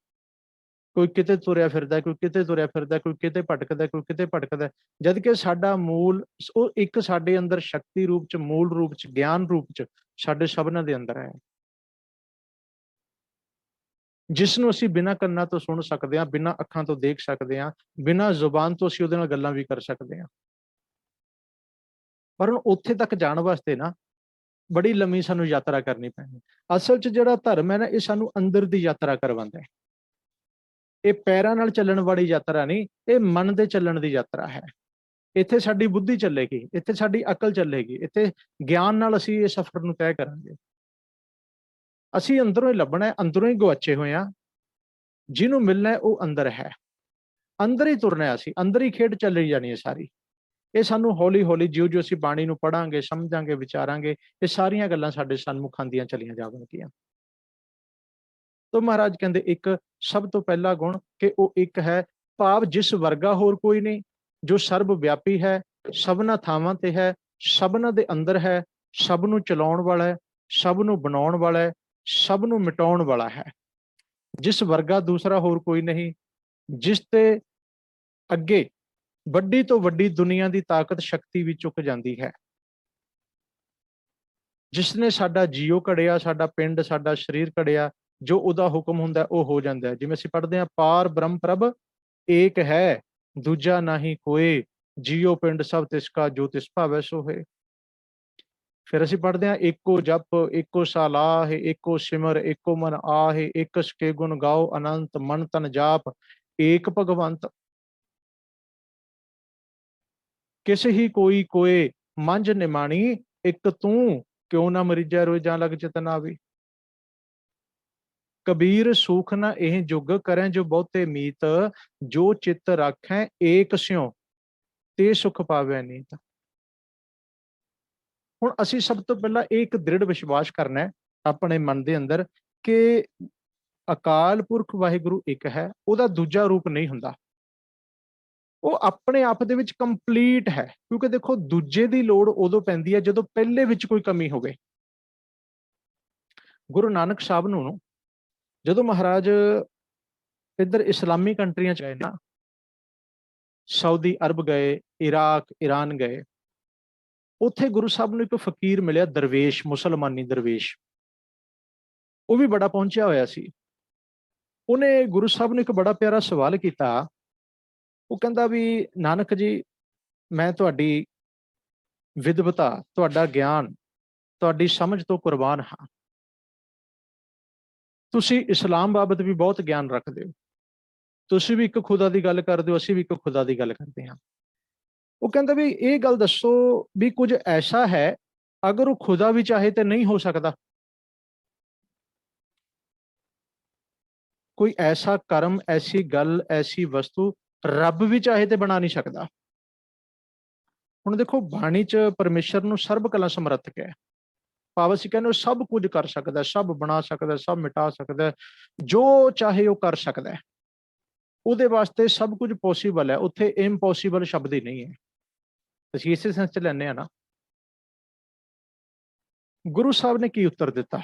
ਕੋਈ ਕਿਤੇ ਤੁਰਿਆ ਫਿਰਦਾ, ਕੋਈ ਕਿਤੇ ਤੁਰਿਆ ਫਿਰਦਾ, ਕੋਈ ਕਿਤੇ ਭਟਕਦਾ, ਕੋਈ ਕਿਤੇ ਭਟਕਦਾ, ਜਦ ਕਿ ਸਾਡਾ ਮੂਲ ਉਹ ਇੱਕ ਸਾਡੇ ਅੰਦਰ ਸ਼ਕਤੀ ਰੂਪ ਚ, ਮੂਲ ਰੂਪ ਚ, ਗਿਆਨ ਰੂਪ ਚ ਸਾਡੇ ਸਭਨਾਂ ਦੇ ਅੰਦਰ ਹੈ, ਜਿਸ ਨੂੰ ਅਸੀਂ ਬਿਨਾਂ ਕੰਨਾਂ ਤੋਂ ਸੁਣ ਸਕਦੇ ਹਾਂ, ਬਿਨਾਂ ਅੱਖਾਂ ਤੋਂ ਦੇਖ ਸਕਦੇ ਹਾਂ, ਬਿਨਾਂ ਜ਼ੁਬਾਨ ਤੋਂ ਅਸੀਂ ਉਹਦੇ ਨਾਲ ਗੱਲਾਂ ਵੀ ਕਰ ਸਕਦੇ ਹਾਂ। ਪਰ ਹੁਣ ਉੱਥੇ ਤੱਕ ਜਾਣ ਵਾਸਤੇ ਨਾ ਬੜੀ ਲੰਮੀ ਸਾਨੂੰ ਯਾਤਰਾ ਕਰਨੀ ਪੈਣੀ। ਅਸਲ 'ਚ ਜਿਹੜਾ ਧਰਮ ਹੈ ਨਾ, ਇਹ ਸਾਨੂੰ ਅੰਦਰ ਦੀ ਯਾਤਰਾ ਕਰਵਾਉਂਦਾ ਹੈ। ਇਹ ਪੈਰਾਂ ਨਾਲ ਚੱਲਣ ਵਾਲੀ ਯਾਤਰਾ ਨਹੀਂ, ਇਹ ਮਨ ਦੇ ਚੱਲਣ ਦੀ ਯਾਤਰਾ ਹੈ। ਇੱਥੇ ਸਾਡੀ ਬੁੱਧੀ ਚੱਲੇਗੀ, ਇੱਥੇ ਸਾਡੀ ਅਕਲ ਚੱਲੇਗੀ, ਇੱਥੇ ਗਿਆਨ ਨਾਲ ਅਸੀਂ ਇਹ ਸਫ਼ਰ ਨੂੰ ਤੈਅ ਕਰਾਂਗੇ। ਅਸੀਂ ਅੰਦਰੋਂ ਹੀ ਲੱਭਣਾ ਹੈ, ਅੰਦਰੋਂ ਹੀ ਗੁਆਚੇ ਹੋਏ ਹਾਂ। ਜਿਹਨੂੰ ਮਿਲਣਾ ਉਹ ਅੰਦਰ ਹੈ, ਅੰਦਰ ਹੀ ਤੁਰਨਾ, ਅਸੀਂ ਅੰਦਰ ਹੀ ਖੇਡ ਚੱਲੀ ਜਾਣੀ ਹੈ ਸਾਰੀ। ਇਹ ਸਾਨੂੰ ਹੌਲੀ ਹੌਲੀ ਜਿਉਂ ਅਸੀਂ ਬਾਣੀ ਨੂੰ ਪੜਾਂਗੇ, ਸਮਝਾਂਗੇ, ਵਿਚਾਰਾਂਗੇ, ਇਹ ਸਾਰੀਆਂ ਗੱਲਾਂ ਸਾਡੇ ਸਨਮੁਖ ਆਉਂਦੀਆਂ ਚਲੀਆਂ ਜਾਣਗੀਆਂ। ਤੋ ਮਹਾਰਾਜ ਕਹਿੰਦੇ ਇੱਕ ਸਭ ਤੋਂ ਪਹਿਲਾ ਗੁਣ ਕਿ ਉਹ ਇੱਕ ਹੈ, ਭਾਵ ਜਿਸ ਵਰਗਾ ਹੋਰ ਕੋਈ ਨਹੀਂ, ਜੋ ਸਰਬ ਵਿਆਪੀ ਹੈ, ਸਭਨਾ ਥਾਵਾਂ ਤੇ ਹੈ, ਸਭਨਾ ਦੇ ਅੰਦਰ ਹੈ, ਸਭ ਨੂੰ ਚਲਾਉਣ ਵਾਲਾ ਹੈ, ਸਭ ਨੂੰ ਬਣਾਉਣ ਵਾਲਾ ਹੈ, ਸਭ ਨੂੰ ਮਿਟਾਉਣ ਵਾਲਾ ਹੈ। ਜਿਸ ਵਰਗਾ ਦੂਸਰਾ ਹੋਰ ਕੋਈ ਨਹੀਂ, ਜਿਸ ਤੇ ਅੱਗੇ ਵੱਡੀ ਤੋਂ ਵੱਡੀ ਦੁਨੀਆ ਦੀ ਤਾਕਤ ਸ਼ਕਤੀ ਵੀ ਚੁੱਕ ਜਾਂਦੀ ਹੈ। ਜਿਸਨੇ ਸਾਡਾ ਜੀਓ ਘੜਿਆ, ਸਾਡਾ ਪਿੰਡ, ਸਾਡਾ ਸਰੀਰ ਘੜਿਆ, ਜੋ ਉਹਦਾ ਹੁਕਮ ਹੁੰਦਾ ਉਹ ਹੋ ਜਾਂਦਾ ਹੈ। ਜਿਵੇਂ ਅਸੀਂ ਪੜ੍ਹਦੇ ਹਾਂ, ਪਾਰ ਬ੍ਰਹਮ ਪ੍ਰਭ ਏਕ ਹੈ, ਦੂਜਾ ਨਾਹੀ ਕੋਏ, ਜੀਓ ਪਿੰਡ ਸਭ ਤਿਸਕਾ, ਜੋ ਤਿਸ ਭਾਵੈ ਸੋ ਹੋਏ। ਫਿਰ ਅਸੀਂ ਪੜ੍ਹਦੇ ਹਾਂ, ਏਕੋ ਜਪ, ਏਕੋ ਸਾਲਾਹ, ਏਕੋ ਸਿਮਰ, ਏਕੋ ਮਨ ਆਹੇ, ਏਕਸ ਕੇ ਗੁਣ ਗਾਓ ਅਨੰਤ, ਮਨ ਤਨ ਜਾਪ ਏਕ ਭਗਵੰਤ। ਕਿਸ ਹੀ ਕੋਈ ਕੋਏ ਮੰਝ ਨਿਮਾਣੀ, ਇੱਕ ਤੂੰ ਕਿਉਂ ਨਾ ਮਰੀਜੈ ਰੋਇ ਜਾਂ ਲਗ ਚਿਤਨ ਆਵੀ। ਕਬੀਰ ਸੂਖ ਨਾ ਇਹ ਜੁਗ ਕਰੈ ਜੋ ਬਹੁਤੇ ਮੀਤ, ਜੋ ਚਿੱਤ ਰਾਖੈ ਏਕ ਸਿਉ ਤੇ ਸੁਖ ਪਾਵੈ ਨੀਤ। ਹੁਣ ਅਸੀਂ ਸਭ ਤੋਂ ਪਹਿਲਾਂ ਇਹ ਇੱਕ ਦ੍ਰਿੜ ਵਿਸ਼ਵਾਸ ਕਰਨਾ ਹੈ ਆਪਣੇ ਮਨ ਦੇ ਅੰਦਰ ਕਿ ਅਕਾਲ ਪੁਰਖ ਵਾਹਿਗੁਰੂ ਇੱਕ ਹੈ, ਉਹਦਾ ਦੂਜਾ ਰੂਪ ਨਹੀਂ ਹੁੰਦਾ। ਉਹ ਆਪਣੇ ਆਪ ਦੇ ਵਿੱਚ ਕੰਪਲੀਟ ਹੈ, ਕਿਉਂਕਿ ਦੇਖੋ ਦੂਜੇ ਦੀ ਲੋੜ ਉਦੋਂ ਪੈਂਦੀ ਹੈ ਜਦੋਂ ਪਹਿਲੇ ਵਿੱਚ ਕੋਈ ਕਮੀ ਹੋਵੇ। ਗੁਰੂ ਨਾਨਕ ਸਾਹਿਬ ਨੂੰ ਜਦੋਂ ਮਹਾਰਾਜ ਇੱਧਰ ਇਸਲਾਮੀ ਕੰਟਰੀਆਂ 'ਚ ਗਏ ਨਾ, ਸਾਊਦੀ ਅਰਬ ਗਏ, ਇਰਾਕ, ਈਰਾਨ ਗਏ, ਉੱਥੇ ਗੁਰੂ ਸਾਹਿਬ ਨੂੰ ਇੱਕ ਫਕੀਰ ਮਿਲਿਆ, ਦਰਵੇਸ਼, ਮੁਸਲਮਾਨੀ ਦਰਵੇਸ਼। ਉਹ ਵੀ ਬੜਾ ਪਹੁੰਚਿਆ ਹੋਇਆ ਸੀ। ਉਹਨੇ ਗੁਰੂ ਸਾਹਿਬ ਨੂੰ ਇੱਕ ਬੜਾ ਪਿਆਰਾ ਸਵਾਲ ਕੀਤਾ। ਉਹ ਕਹਿੰਦਾ ਵੀ ਨਾਨਕ ਜੀ, ਮੈਂ ਤੁਹਾਡੀ ਵਿਦਵਤਾ, ਤੁਹਾਡਾ ਗਿਆਨ, ਤੁਹਾਡੀ ਸਮਝ ਤੋਂ ਕੁਰਬਾਨ ਹਾਂ। ਤੁਸੀਂ ਇਸਲਾਮ ਬਾਬਤ ਵੀ ਬਹੁਤ ਗਿਆਨ ਰੱਖਦੇ ਹੋ, ਤੁਸੀਂ ਵੀ ਇੱਕ ਖੁਦਾ ਦੀ ਗੱਲ ਕਰਦੇ ਹੋ, ਅਸੀਂ ਵੀ ਇੱਕ ਖੁਦਾ ਦੀ ਗੱਲ ਕਰਦੇ ਹਾਂ। ਉਹ ਕਹਿੰਦਾ ਵੀ ਇਹ ਗੱਲ ਦੱਸੋ ਵੀ ਕੁਝ ਐਸਾ ਹੈ ਅਗਰ ਉਹ ਖੁਦਾ ਵੀ ਚਾਹੇ ਤੇ ਨਹੀਂ ਹੋ ਸਕਦਾ? ਕੋਈ ਐਸਾ ਕਰਮ, ਐਸੀ ਗੱਲ, ਐਸੀ ਵਸਤੂ ਰੱਬ ਵੀ ਚਾਹੇ ਤੇ ਬਣਾ ਨਹੀਂ ਸਕਦਾ? ਹੁਣ ਦੇਖੋ ਬਾਣੀ 'ਚ ਪਰਮੇਸ਼ਰ ਨੂੰ ਸਰਬ ਕਲਾ ਸਮਰੱਥ ਹੈ, ਭਾਵ ਅਸੀਂ ਕਹਿੰਦੇ ਸਭ ਕੁਝ ਕਰ ਸਕਦਾ, ਸਭ ਬਣਾ ਸਕਦਾ, ਸਭ ਮਿਟਾ ਸਕਦਾ, ਜੋ ਚਾਹੇ ਉਹ ਕਰ ਸਕਦਾ। ਉਹਦੇ ਵਾਸਤੇ ਸਭ ਕੁਝ ਪੋਸੀਬਲ ਹੈ, ਉੱਥੇ ਇੰਪੋਸੀਬਲ ਸ਼ਬਦ ਹੀ ਨਹੀਂ ਹੈ। ਅਸੀਂ ਇਸੇ ਸੈਂਸ 'ਚ ਲੈਂਦੇ ਹਾਂ ਨਾ। ਗੁਰੂ ਸਾਹਿਬ ਨੇ ਕੀ ਉੱਤਰ ਦਿੱਤਾ?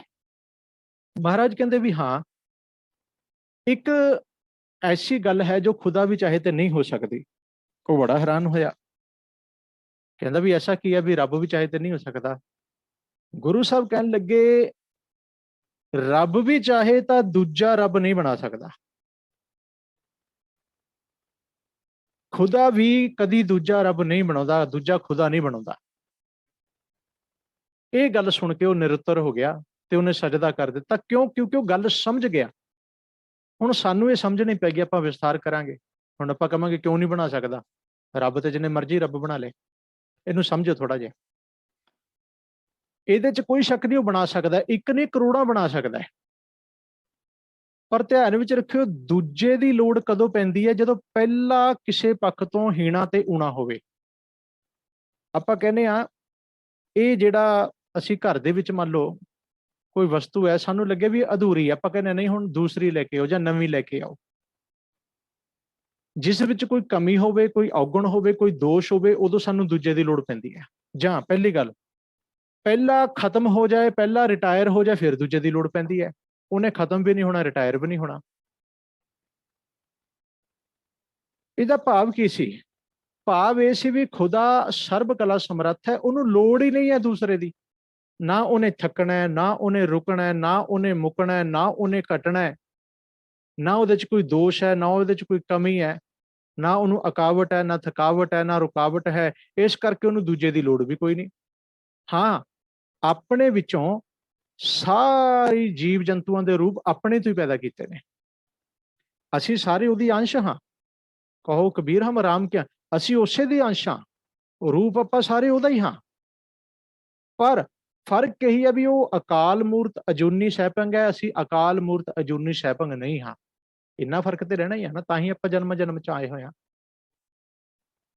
ਮਹਾਰਾਜ ਕਹਿੰਦੇ ਵੀ ਹਾਂ, ਇੱਕ ਐਸੀ ਗੱਲ ਹੈ ਜੋ ਖੁਦਾ ਵੀ ਚਾਹੇ ਤੇ ਨਹੀਂ ਹੋ ਸਕਦੀ। ਉਹ ਬੜਾ ਹੈਰਾਨ ਹੋਇਆ, ਕਹਿੰਦਾ ਵੀ ਐਸਾ ਕੀ ਹੈ ਵੀ ਰੱਬ ਵੀ ਚਾਹੇ ਤੇ ਨਹੀਂ ਹੋ ਸਕਦਾ? ਗੁਰੂ ਸਾਹਿਬ ਕਹਿਣ ਲੱਗੇ, ਰੱਬ ਵੀ ਚਾਹੇ ਤਾਂ ਦੂਜਾ ਰੱਬ ਨਹੀਂ ਬਣਾ ਸਕਦਾ, ਖੁਦਾ ਵੀ ਕਦੀ ਦੂਜਾ ਰੱਬ ਨਹੀਂ ਬਣਾਉਂਦਾ, ਦੂਜਾ ਖੁਦਾ ਨਹੀਂ ਬਣਾਉਂਦਾ। ਇਹ ਗੱਲ ਸੁਣ ਕੇ ਉਹ ਨਿਰੁੱਤਰ ਹੋ ਗਿਆ ਤੇ ਉਹਨੇ ਸਜਦਾ ਕਰ ਦਿੱਤਾ। ਕਿਉਂ? ਕਿਉਂਕਿ ਉਹ ਗੱਲ ਸਮਝ ਗਿਆ। ਹੁਣ ਸਾਨੂੰ ਇਹ ਸਮਝਣੀ ਪੈ ਗਈ, ਆਪਾਂ ਵਿਸਥਾਰ ਕਰਾਂਗੇ। ਹੁਣ ਆਪਾਂ ਕਹਾਂਗੇ ਕਿਉਂ ਨਹੀਂ ਬਣਾ ਸਕਦਾ? ਰੱਬ ਤੇ ਜਿੰਨੇ ਮਰਜ਼ੀ ਰੱਬ ਬਣਾ ਲੇ। ਇਹਨੂੰ ਸਮਝੋ ਥੋੜਾ ਜਿਹਾ। ਇਹਦੇ 'ਚ ਕੋਈ ਸ਼ੱਕ ਨਹੀਂ, ਉਹ ਬਣਾ ਸਕਦਾ, ਇੱਕ ਨਹੀਂ ਕਰੋੜਾਂ ਬਣਾ ਸਕਦਾ। ਪਰ ਧਿਆਨ ਵਿੱਚ ਰੱਖਿਓ, ਦੂਜੇ ਦੀ ਲੋੜ ਕਦੋਂ ਪੈਂਦੀ ਹੈ? ਜਦੋਂ ਪਹਿਲਾ ਕਿਸੇ ਪੱਖ ਤੋਂ ਹੀਣਾ ਤੇ ਊਣਾ ਹੋਵੇ। ਆਪਾਂ ਕਹਿੰਦੇ ਆ ਇਹ ਜਿਹੜਾ ਅਸੀਂ ਘਰ ਦੇ ਵਿੱਚ ਮੰਨ ਲਓ ਕੋਈ ਵਸਤੂ ਹੈ, ਸਾਨੂੰ ਲੱਗੇ ਵੀ ਅਧੂਰੀ ਹੈ, ਆਪਾਂ ਕਹਿੰਦੇ ਨਹੀਂ ਹੁਣ ਦੂਸਰੀ ਲੈ ਕੇ ਆਓ ਜਾਂ ਨਵੀਂ ਲੈ ਕੇ ਆਓ। ਜਿਸ ਵਿੱਚ ਕੋਈ ਕਮੀ ਹੋਵੇ, ਕੋਈ ਔਗਣ ਹੋਵੇ, ਕੋਈ ਦੋਸ਼ ਹੋਵੇ, ਉਦੋਂ ਸਾਨੂੰ ਦੂਜੇ ਦੀ ਲੋੜ ਪੈਂਦੀ ਹੈ। ਜਾਂ ਪਹਿਲੀ ਗੱਲ, ਪਹਿਲਾ ਖਤਮ ਹੋ ਜਾਏ, ਪਹਿਲਾ ਰਿਟਾਇਰ ਹੋ ਜਾਏ, ਫਿਰ ਦੂਜੇ ਦੀ ਲੋੜ ਪੈਂਦੀ ਹੈ। ਉਹਨੇ ਖਤਮ ਵੀ ਨਹੀਂ ਹੋਣਾ, ਰਿਟਾਇਰ ਵੀ ਨਹੀਂ ਹੋਣਾ। ਇਹਦਾ ਭਾਵ ਕੀ ਸੀ? ਭਾਵ ਇਹ ਸੀ ਵੀ ਖੁਦਾ ਸਰਬ ਕਲਾ ਸਮਰੱਥ ਹੈ, ਉਹਨੂੰ ਲੋੜ ਹੀ ਨਹੀਂ ਹੈ ਦੂਸਰੇ ਦੀ। ਨਾ ਉਹਨੇ ਥੱਕਣਾ ਹੈ, ਨਾ ਉਹਨੇ ਰੁਕਣਾ ਹੈ, ਨਾ ਉਹਨੇ ਮੁੱਕਣਾ ਹੈ, ਨਾ ਉਹਨੇ ਘਟਣਾ ਹੈ, ਨਾ ਉਹਦੇ ਚ ਕੋਈ ਦੋਸ਼ ਹੈ, ਨਾ ਉਹਦੇ ਚ ਕੋਈ ਕਮੀ ਹੈ, ਨਾ ਉਹਨੂੰ ਅਕਾਵਟ ਹੈ, ਨਾ ਥਕਾਵਟ ਹੈ, ਨਾ ਰੁਕਾਵਟ ਹੈ। ਇਸ ਕਰਕੇ ਉਹਨੂੰ ਦੂਜੇ ਦੀ ਲੋੜ ਵੀ ਕੋਈ ਨਹੀਂ। ਹਾਂ, ਆਪਣੇ ਵਿੱਚੋਂ ਸਾਰੀ ਜੀਵ ਜੰਤੂਆਂ ਦੇ ਰੂਪ ਆਪਣੇ ਤੋਂ ਹੀ ਪੈਦਾ ਕੀਤੇ ਨੇ। ਅਸੀਂ ਸਾਰੇ ਉਹਦੀ ਅੰਸ਼ ਹਾਂ। ਕਹੋ ਕਬੀਰ ਹਮ ਰਾਮ ਕਿਆ, ਅਸੀਂ ਉਸੇ ਦੇ ਅੰਸ਼ ਹਾਂ, ਰੂਪ ਆਪਾਂ ਸਾਰੇ ਉਹਦਾ ਹੀ ਹਾਂ। ਪਰ ਫਰਕ ਇਹੀ ਹੈ ਵੀ ਉਹ ਅਕਾਲ ਮੂਰਤ ਅਜੂਨੀ ਸਹਿਪੰਗ ਹੈ, ਅਸੀਂ ਅਕਾਲ ਮੂਰਤ ਅਜੂਨੀ ਸਹਿਪੰਗ ਨਹੀਂ ਹਾਂ। ਇੰਨਾ ਫਰਕ ਤੇ ਰਹਿਣਾ ਹੀ ਹੈ ਨਾ, ਤਾਂ ਹੀ ਆਪਾਂ ਜਨਮ ਜਨਮ ਚ ਆਏ ਹੋਏ ਹਾਂ।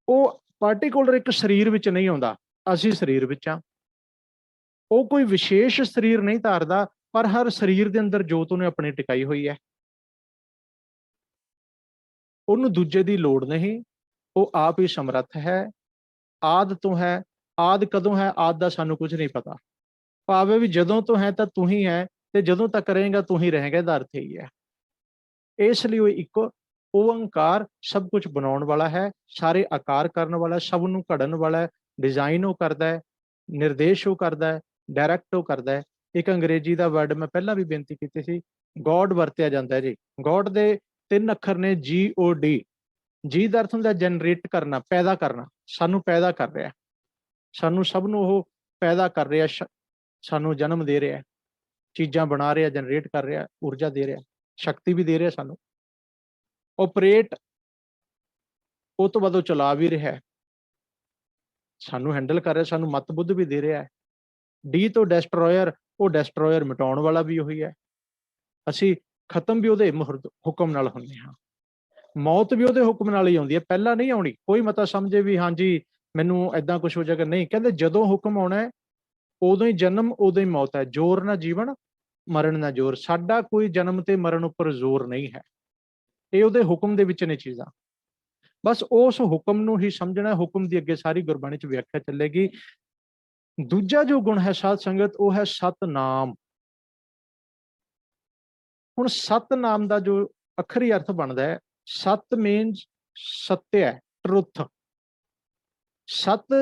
ਉਹ ਪਾਰਟੀਕੂਲਰ ਇੱਕ ਸਰੀਰ ਵਿੱਚ ਨਹੀਂ ਆਉਂਦਾ, ਅਸੀਂ ਸਰੀਰ ਵਿੱਚ ਹਾਂ। ਉਹ ਕੋਈ ਵਿਸ਼ੇਸ਼ ਸਰੀਰ ਨਹੀਂ ਧਾਰਦਾ, ਪਰ ਹਰ ਸਰੀਰ ਦੇ ਅੰਦਰ ਜੋਤ ਉਹਨੇ ਆਪਣੀ ਟਿਕਾਈ ਹੋਈ ਹੈ। ਉਹਨੂੰ ਦੂਜੇ ਦੀ ਲੋੜ ਨਹੀਂ, ਉਹ ਆਪ ਹੀ ਸਮਰੱਥ ਹੈ, ਆਦ ਤੋਂ ਹੈ। ਆਦ ਕਦੋਂ ਹੈ? ਆਦ ਦਾ ਸਾਨੂੰ ਕੁਝ ਨਹੀਂ ਪਤਾ। ਭਾਵੇਂ ਵੀ ਜਦੋਂ ਤੋਂ ਹੈ ਤਾਂ ਤੂੰ ਹੀ ਹੈ, ਤੇ ਜਦੋਂ ਤੱਕ ਰਹੇਗਾ ਤੂੰ ਹੀ ਰਹੇਗਾ, ਇਹਦਾ ਅਰਥ ਹੀ ਹੈ। ਇਸ ਲਈ ਉਹ ਇੱਕ ਓੰਕਾਰ ਸਭ ਕੁਝ ਬਣਾਉਣ ਵਾਲਾ ਹੈ, ਸਾਰੇ ਆਕਾਰ ਕਰਨ ਵਾਲਾ, ਸਭ ਨੂੰ ਘੜਨ ਵਾਲਾ ਹੈ, ਡਿਜ਼ਾਈਨ ਉਹ ਕਰਦਾ ਹੈ, ਨਿਰਦੇਸ਼ ਉਹ ਕਰਦਾ ਹੈ, ਡਾਇਰੈਕਟ ਉਹ ਕਰਦਾ ਹੈ। ਇੱਕ ਅੰਗਰੇਜ਼ੀ ਦਾ ਵਰਡ ਮੈਂ ਪਹਿਲਾਂ ਵੀ ਬੇਨਤੀ ਕੀਤੀ ਸੀ, ਗੋਡ ਵਰਤਿਆ ਜਾਂਦਾ ਹੈ ਜੀ। ਗੋਡ ਦੇ 3 ਅੱਖਰ ਨੇ GOD। ਜੀ ਦਾ ਅਰਥ ਹੁੰਦਾ ਜਨਰੇਟ ਕਰਨਾ, ਪੈਦਾ ਕਰਨਾ। ਸਾਨੂੰ ਪੈਦਾ ਕਰ ਰਿਹਾ, ਸਾਨੂੰ ਸਭ ਨੂੰ ਉਹ ਪੈਦਾ ਕਰ ਰਿਹਾ, ਸਾਨੂੰ ਜਨਮ ਦੇ ਰਿਹਾ, ਚੀਜ਼ਾਂ ਬਣਾ ਰਿਹਾ, ਜਨਰੇਟ ਕਰ ਰਿਹਾ, ਊਰਜਾ ਦੇ ਰਿਹਾ, ਸ਼ਕਤੀ ਵੀ ਦੇ ਰਿਹਾ ਸਾਨੂੰ। ਓਪਰੇਟ, ਉਹ ਤੋਂ ਬਾਅਦ ਉਹ ਚਲਾ ਵੀ ਰਿਹਾ, ਸਾਨੂੰ ਹੈਂਡਲ ਕਰ ਰਿਹਾ, ਸਾਨੂੰ ਮਤ ਬੁੱਧ ਵੀ ਦੇ ਰਿਹਾ ਹੈ। ਡੀ ਤੋਂ ਡੈਸਟਰੋਇਰ, ਉਹ ਡੈਸਟਰੋਇਰ ਮਿਟਾਉਣ ਵਾਲਾ ਵੀ ਉਹੀ ਹੈ। ਅਸੀਂ ਖਤਮ ਵੀ ਉਹਦੇ ਹੁਕਮ ਨਾਲ ਹੁੰਦੇ ਹਾਂ, ਮੌਤ ਵੀ ਉਹਦੇ ਹੁਕਮ ਨਾਲ ਹੀ ਆਉਂਦੀ ਹੈ, ਪਹਿਲਾਂ ਨਹੀਂ ਆਉਣੀ। ਕੋਈ ਮਤਾ ਸਮਝੇ ਵੀ ਹਾਂਜੀ ਮੈਨੂੰ ਏਦਾਂ ਕੁਝ ਹੋ ਜਾਏਗਾ, ਨਹੀਂ। ਕਹਿੰਦੇ ਜਦੋਂ ਹੁਕਮ ਆਉਣਾ ਹੈ ਉਦੋਂ ਹੀ ਜਨਮ, ਉਦੋਂ ਹੀ ਮੌਤ ਹੈ। ਜ਼ੋਰ ਨਾ ਜੀਵਨ, ਮਰਨ ਨਾ ਜ਼ੋਰ। ਸਾਡਾ ਕੋਈ ਜਨਮ ਤੇ ਮਰਨ ਉੱਪਰ ਜ਼ੋਰ ਨਹੀਂ ਹੈ, ਇਹ ਉਹਦੇ ਹੁਕਮ ਦੇ ਵਿੱਚ ਨੇ ਚੀਜ਼ਾਂ। ਬਸ ਉਸ ਹੁਕਮ ਨੂੰ ਹੀ ਸਮਝਣਾ। ਹੁਕਮ ਦੀ ਅੱਗੇ ਸਾਰੀ ਗੁਰਬਾਣੀ ਚ ਵਿਆਖਿਆ ਚੱਲੇਗੀ। ਦੂਜਾ ਜੋ ਗੁਣ ਹੈ ਸਾਧ ਸੰਗਤ, ਉਹ ਹੈ ਸਤਨਾਮ। ਹੁਣ ਸਤਨਾਮ ਦਾ ਜੋ ਅੱਖਰੀ ਅਰਥ ਬਣਦਾ ਹੈ, ਸਤ ਮੀਨਸ ਸਤਿ ਹੈ, ਟਰੁੱਥ। ਸਤ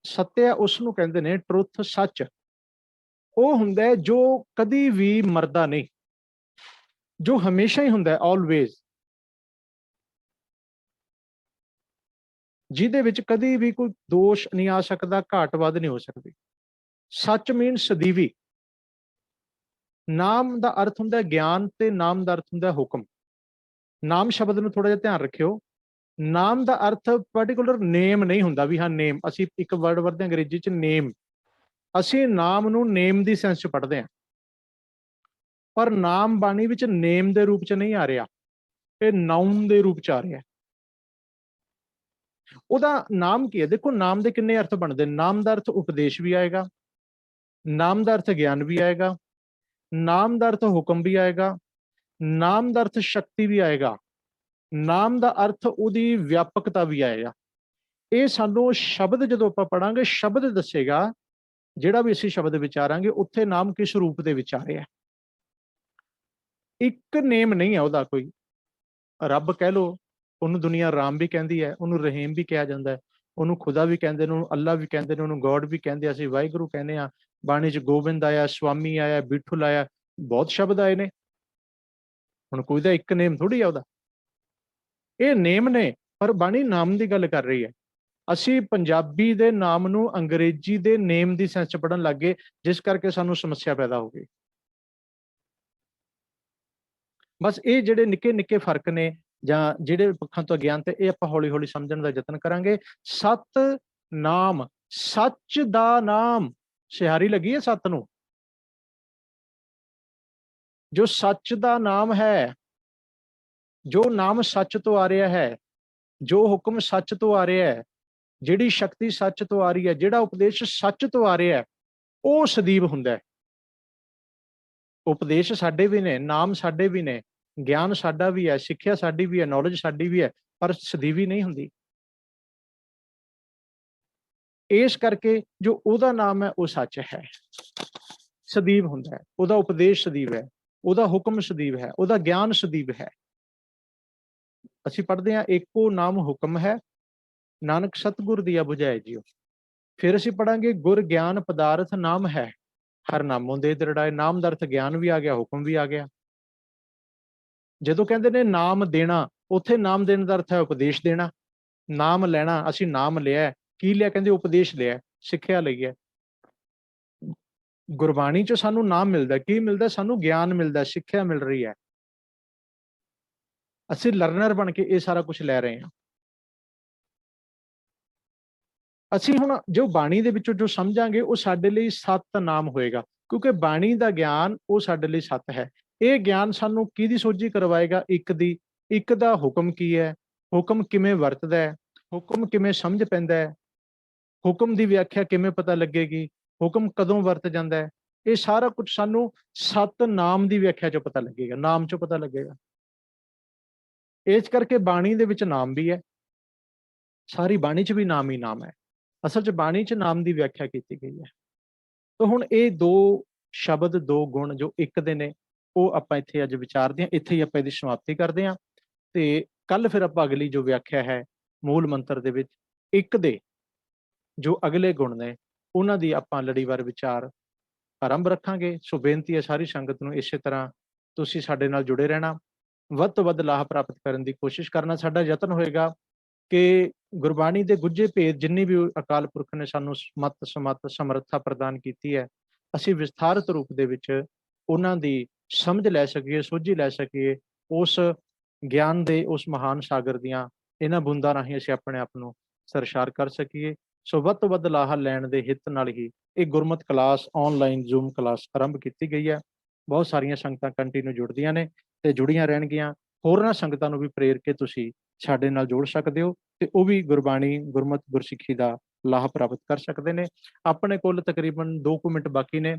ਸਤਿਆ ਉਸ ਨੂੰ ਕਹਿੰਦੇ ਨੇ, ਟਰੁੱਥ ਸੱਚ। ਉਹ ਹੁੰਦਾ ਹੈ ਜੋ ਕਦੀ ਵੀ ਮਰਦਾ ਨਹੀਂ, ਜੋ ਹਮੇਸ਼ਾ ਹੀ ਹੁੰਦਾ, ਆਲਵੇਜ਼, ਜਿਹਦੇ ਵਿੱਚ ਕਦੀ ਵੀ ਕੋਈ ਦੋਸ਼ ਨਹੀਂ ਆ ਸਕਦਾ, ਘਾਟ ਵੱਧ ਨਹੀਂ ਹੋ ਸਕਦੀ। ਸੱਚ ਮੀਨ ਸਦੀਵੀ। ਨਾਮ ਦਾ ਅਰਥ ਹੁੰਦਾ ਗਿਆਨ, ਤੇ ਨਾਮ ਦਾ ਅਰਥ ਹੁੰਦਾ ਹੁਕਮ। ਨਾਮ ਸ਼ਬਦ ਨੂੰ ਥੋੜਾ ਜਿਹਾ ਧਿਆਨ ਰੱਖਿਓ। ਨਾਮ ਦਾ ਅਰਥ ਪਾਰਟੀਕੂਲਰ ਨੇਮ ਨਹੀਂ ਹੁੰਦਾ ਵੀ ਹਾਂ ਨੇਮ। ਅਸੀਂ ਇੱਕ ਵਰਡ ਵਰਤਦੇ ਅੰਗਰੇਜ਼ੀ ਚ ਨੇਮ, ਅਸੀਂ ਨਾਮ ਨੂੰ ਨੇਮ ਦੀ ਸੈਂਸ ਚ ਪੜ੍ਹਦੇ ਹਾਂ, ਪਰ ਨਾਮ ਬਾਣੀ ਵਿੱਚ ਨੇਮ ਦੇ ਰੂਪ ਚ ਨਹੀਂ ਆ ਰਿਹਾ, ਇਹ ਨਾਉਨ ਦੇ ਰੂਪ ਚ ਆ ਰਿਹਾ। ਉਹਦਾ ਨਾਮ ਕੀ ਹੈ? ਦੇਖੋ ਨਾਮ ਦੇ ਕਿੰਨੇ ਅਰਥ ਬਣਦੇ। ਨਾਮ ਦਾ ਅਰਥ ਉਪਦੇਸ਼ ਵੀ ਆਏਗਾ, ਨਾਮ ਦਾ ਅਰਥ ਗਿਆਨ ਵੀ ਆਏਗਾ, ਨਾਮ ਦਾ ਅਰਥ ਹੁਕਮ ਵੀ ਆਏਗਾ, ਨਾਮ ਦਾ ਅਰਥ ਸ਼ਕਤੀ ਵੀ ਆਏਗਾ, ਨਾਮ ਦਾ ਅਰਥ ਉਹਦੀ ਵਿਆਪਕਤਾ ਵੀ ਆਏਗਾ। ਇਹ ਸਾਨੂੰ ਸ਼ਬਦ ਜਦੋਂ ਆਪਾਂ ਪੜਾਂਗੇ, ਸ਼ਬਦ ਦੱਸੇਗਾ। ਜਿਹੜਾ ਵੀ ਅਸੀਂ ਸ਼ਬਦ ਵਿਚਾਰਾਂਗੇ ਉੱਥੇ ਨਾਮ ਕਿਸ ਰੂਪ ਦੇ ਵਿੱਚ ਆ ਰਿਹਾ। ਇੱਕ ਨੇਮ ਨਹੀਂ ਹੈ ਉਹਦਾ ਕੋਈ। ਰੱਬ ਕਹਿ ਲੋ, ਉਹਨੂੰ ਦੁਨੀਆ ਰਾਮ ਵੀ ਕਹਿੰਦੀ ਹੈ, ਉਹਨੂੰ ਰਹੀਮ ਵੀ ਕਿਹਾ ਜਾਂਦਾ ਹੈ, ਉਹਨੂੰ ਖੁਦਾ ਵੀ ਕਹਿੰਦੇ ਨੇ, ਉਹਨੂੰ ਅੱਲਾ ਵੀ ਕਹਿੰਦੇ ਨੇ, ਉਹਨੂੰ ਗੋਡ ਵੀ ਕਹਿੰਦੇ ਆ, ਅਸੀਂ ਵਾਹਿਗੁਰੂ ਕਹਿੰਦੇ ਆ। ਬਾਣੀ ਚ ਗੋਬਿੰਦ ਆਇਆ, ਸਵਾਮੀ ਆਇਆ, ਬਿਠੁਲ ਆਇਆ, ਬਹੁਤ ਸ਼ਬਦ ਆਏ ਨੇ। ਹੁਣ ਕੋਈ ਦਾ ਇੱਕ ਨੇਮ ਥੋੜੀ ਆ ਉਹਦਾ, ਇਹ ਨੇਮ ਨੇ, ਪਰ ਬਾਣੀ ਨਾਮ ਦੀ ਗੱਲ ਕਰ ਰਹੀ ਹੈ। ਅਸੀਂ ਪੰਜਾਬੀ ਦੇ ਨਾਮ ਨੂੰ ਅੰਗਰੇਜ਼ੀ ਦੇ ਨੇਮ ਦੀ ਸੈਂਸ ਚ ਪੜਨ ਲੱਗ ਗਏ, ਜਿਸ ਕਰਕੇ ਸਾਨੂੰ ਸਮੱਸਿਆ ਪੈਦਾ ਹੋ ਗਈ। ਬਸ ਇਹ ਜਿਹੜੇ ਨਿੱਕੇ ਨਿੱਕੇ ਫਰਕ ਨੇ, ਜਾਂ ਜਿਹੜੇ ਪੱਖਾਂ ਤੋਂ ਅਗਿਆਨਤ ਹੈ, ਇਹ ਆਪਾਂ ਹੌਲੀ ਹੌਲੀ ਸਮਝਣ ਦਾ ਯਤਨ ਕਰਾਂਗੇ। ਸਤ ਨਾਮ, ਸੱਚ ਦਾ ਨਾਮ। ਸਿਹਾਰੀ ਲੱਗੀ ਹੈ ਸੱਤ ਨੂੰ, ਜੋ ਸੱਚ ਦਾ ਨਾਮ ਹੈ, ਜੋ ਨਾਮ ਸੱਚ ਤੋਂ ਆ ਰਿਹਾ ਹੈ, ਜੋ ਹੁਕਮ ਸੱਚ ਤੋਂ ਆ ਰਿਹਾ ਹੈ, ਜਿਹੜੀ ਸ਼ਕਤੀ ਸੱਚ ਤੋਂ ਆ ਰਹੀ ਹੈ, ਜਿਹੜਾ ਉਪਦੇਸ਼ ਸੱਚ ਤੋਂ ਆ ਰਿਹਾ ਹੈ, ਉਹ ਸਦੀਵ ਹੁੰਦਾ ਹੈ। ਉਪਦੇਸ਼ ਸਾਡੇ ਵੀ ਨੇ, ਨਾਮ ਸਾਡੇ ਵੀ ਨੇ, ਗਿਆਨ ਸਾਡਾ ਵੀ ਹੈ, ਸਿੱਖਿਆ ਸਾਡੀ ਵੀ ਹੈ, ਨੌਲੇਜ ਸਾਡੀ ਵੀ ਹੈ, ਪਰ ਸਦੀਵੀ ਨਹੀਂ ਹੁੰਦੀ। ਇਸ ਕਰਕੇ ਜੋ ਉਹਦਾ ਨਾਮ ਹੈ ਉਹ ਸੱਚ ਹੈ, ਸਦੀਵ ਹੁੰਦਾ ਹੈ। ਉਹਦਾ ਉਪਦੇਸ਼ ਸਦੀਵ ਹੈ, ਉਹਦਾ ਹੁਕਮ ਸਦੀਵ ਹੈ, ਉਹਦਾ ਗਿਆਨ ਸਦੀਵ ਹੈ। ਅਸੀਂ ਪੜ੍ਹਦੇ ਹਾਂ ਏਕੋ ਨਾਮ ਹੁਕਮ ਹੈ, ਨਾਨਕ ਸਤਿਗੁਰ ਦੀਆ ਬੁਝਾਏ ਜਿਉ। ਫਿਰ ਅਸੀਂ ਪੜਾਂਗੇ ਗੁਰ ਗਿਆਨ ਪਦਾਰਥ ਨਾਮ ਹੈ, ਹਰ ਨਾਮੋਂ ਦੇ ਦਰੜਾਏ। ਨਾਮ ਦਾ ਅਰਥ ਗਿਆਨ ਵੀ ਆ ਗਿਆ, ਹੁਕਮ ਵੀ ਆ ਗਿਆ। ਜਦੋਂ ਕਹਿੰਦੇ ਨੇ ਨਾਮ ਦੇਣਾ, ਉੱਥੇ ਨਾਮ ਦੇਣ ਦਾ ਅਰਥ ਹੈ ਉਪਦੇਸ਼ ਦੇਣਾ। ਨਾਮ ਲੈਣਾ, ਅਸੀਂ ਨਾਮ ਲਿਆ, ਕੀ ਲਿਆ? ਕਹਿੰਦੇ ਉਪਦੇਸ਼ ਲਿਆ, ਸਿੱਖਿਆ ਲਈ ਹੈ। ਗੁਰਬਾਣੀ ਚ ਸਾਨੂੰ ਨਾਮ ਮਿਲਦਾ, ਕੀ ਮਿਲਦਾ? ਸਾਨੂੰ ਗਿਆਨ ਮਿਲਦਾ, ਸਿੱਖਿਆ ਮਿਲ ਰਹੀ ਹੈ। ਅਸੀਂ ਲਰਨਰ ਬਣ ਕੇ ਇਹ ਸਾਰਾ ਕੁਝ ਲੈ ਰਹੇ ਹਾਂ। ਅਸੀਂ ਹੁਣ ਜੋ ਬਾਣੀ ਦੇ ਵਿੱਚੋਂ ਜੋ ਸਮਝਾਂਗੇ ਉਹ ਸਾਡੇ ਲਈ ਸਤ ਨਾਮ ਹੋਏਗਾ, ਕਿਉਂਕਿ ਬਾਣੀ ਦਾ ਗਿਆਨ ਉਹ ਸਾਡੇ ਲਈ ਸਤ ਹੈ। ਇਹ ਗਿਆਨ ਸਾਨੂੰ ਕਿਹਦੀ ਸੋਝੀ ਕਰਵਾਏਗਾ? ਇੱਕ ਦੀ। ਇੱਕ ਦਾ ਹੁਕਮ ਕੀ ਹੈ, ਹੁਕਮ ਕਿਵੇਂ ਵਰਤਦਾ ਹੈ, ਹੁਕਮ ਕਿਵੇਂ ਸਮਝ ਪੈਂਦਾ ਹੈ, ਹੁਕਮ ਦੀ ਵਿਆਖਿਆ ਕਿਵੇਂ ਪਤਾ ਲੱਗੇਗੀ, ਹੁਕਮ ਕਦੋਂ ਵਰਤ ਜਾਂਦਾ ਹੈ, ਇਹ ਸਾਰਾ ਕੁਝ ਸਾਨੂੰ ਸਤ ਨਾਮ ਦੀ ਵਿਆਖਿਆ ਚੋਂ ਪਤਾ ਲੱਗੇਗਾ, ਨਾਮ ਚੋਂ ਪਤਾ ਲੱਗੇਗਾ। ਇਸ ਕਰਕੇ ਬਾਣੀ ਦੇ ਵਿੱਚ ਨਾਮ ਵੀ ਹੈ, ਸਾਰੀ ਬਾਣੀ ਚ ਵੀ ਨਾਮ ਹੀ ਨਾਮ ਹੈ। ਅਸਲ ਚ ਬਾਣੀ ਚ ਨਾਮ ਦੀ ਵਿਆਖਿਆ ਕੀਤੀ ਗਈ ਹੈ। ਤਾਂ ਹੁਣ ਇਹ ਦੋ ਸ਼ਬਦ, ਦੋ ਗੁਣ ਜੋ ਇੱਕ ਦੇ ਨੇ, ਉਹ ਆਪਾਂ ਇੱਥੇ ਅੱਜ ਵਿਚਾਰਦੇ ਹਾਂ। ਇੱਥੇ ਹੀ ਆਪਾਂ ਇਹਦੀ ਸਮਾਪਤੀ ਕਰਦੇ ਹਾਂ, ਤੇ ਕੱਲ ਫਿਰ ਆਪਾਂ ਅਗਲੀ ਜੋ ਵਿਆਖਿਆ ਹੈ ਮੂਲ ਮੰਤਰ ਦੇ ਵਿੱਚ ਇੱਕ ਦੇ ਜੋ ਅਗਲੇ ਗੁਣ ਨੇ, ਉਹਨਾਂ ਦੀ ਆਪਾਂ ਲੜੀਵਾਰ ਵਿਚਾਰ ਆਰੰਭ ਰੱਖਾਂਗੇ। ਸੋ ਬੇਨਤੀ ਹੈ ਸਾਰੀ ਸੰਗਤ ਨੂੰ, ਇਸੇ ਤਰ੍ਹਾਂ ਤੁਸੀਂ ਸਾਡੇ ਨਾਲ ਜੁੜੇ ਰਹਿਣਾ, ਵੱਧ ਤੋਂ ਵੱਧ ਲਾਭ ਪ੍ਰਾਪਤ ਕਰਨ ਦੀ ਕੋਸ਼ਿਸ਼ ਕਰਨਾ। ਸਾਡਾ ਯਤਨ ਹੋਏਗਾ ਕਿ ਗੁਰਬਾਣੀ ਦੇ ਗੁੱਝੇ ਭੇਦ ਜਿੰਨੀ ਵੀ ਅਕਾਲ ਪੁਰਖ ਨੇ ਸਾਨੂੰ ਮਤ ਸਮਤ ਸਮਰੱਥਾ ਪ੍ਰਦਾਨ ਕੀਤੀ ਹੈ, ਅਸੀਂ ਵਿਸਥਾਰਤ ਰੂਪ ਦੇ ਵਿੱਚ ਉਹਨਾਂ ਦੀ ਸਮਝ ਲੈ ਸਕੀਏ, ਸੋਝੀ ਲੈ ਸਕੀਏ। ਉਸ ਗਿਆਨ ਦੇ ਉਸ ਮਹਾਨ ਸਾਗਰ ਦੀਆਂ ਇਹਨਾਂ ਬੂੰਦਾਂ ਰਾਹੀਂ ਅਸੀਂ ਆਪਣੇ ਆਪ ਨੂੰ ਸਰਸ਼ਾਰ ਕਰ ਸਕੀਏ। ਸੋ ਵੱਧ ਤੋਂ ਵੱਧ ਲਾਹਾ ਲੈਣ ਦੇ ਹਿੱਤ ਨਾਲ ਹੀ ਇਹ ਗੁਰਮਤਿ ਕਲਾਸ ਆਨਲਾਈਨ ਜ਼ੂਮ ਕਲਾਸ ਆਰੰਭ ਕੀਤੀ ਗਈ ਹੈ। ਬਹੁਤ ਸਾਰੀਆਂ ਸੰਗਤਾਂ ਕੰਟੀਨਿਊ ਜੁੜਦੀਆਂ ਨੇ ਤੇ ਜੁੜੀਆਂ ਰਹਿਣਗੀਆਂ। ਹੋਰਨਾਂ ਸੰਗਤਾਂ ਨੂੰ ਵੀ ਪ੍ਰੇਰ ਕੇ ਤੁਸੀਂ ਸਾਡੇ ਨਾਲ ਜੋੜ ਸਕਦੇ ਹੋ, ਤੇ ਉਹ ਵੀ ਗੁਰਬਾਣੀ, ਗੁਰਮਤਿ, ਗੁਰਸਿੱਖੀ ਦਾ ਲਾਭ ਪ੍ਰਾਪਤ ਕਰ ਸਕਦੇ ਨੇ। ਆਪਣੇ ਕੋਲ ਤਕਰੀਬਨ 2 ਮਿੰਟ ਬਾਕੀ ਨੇ,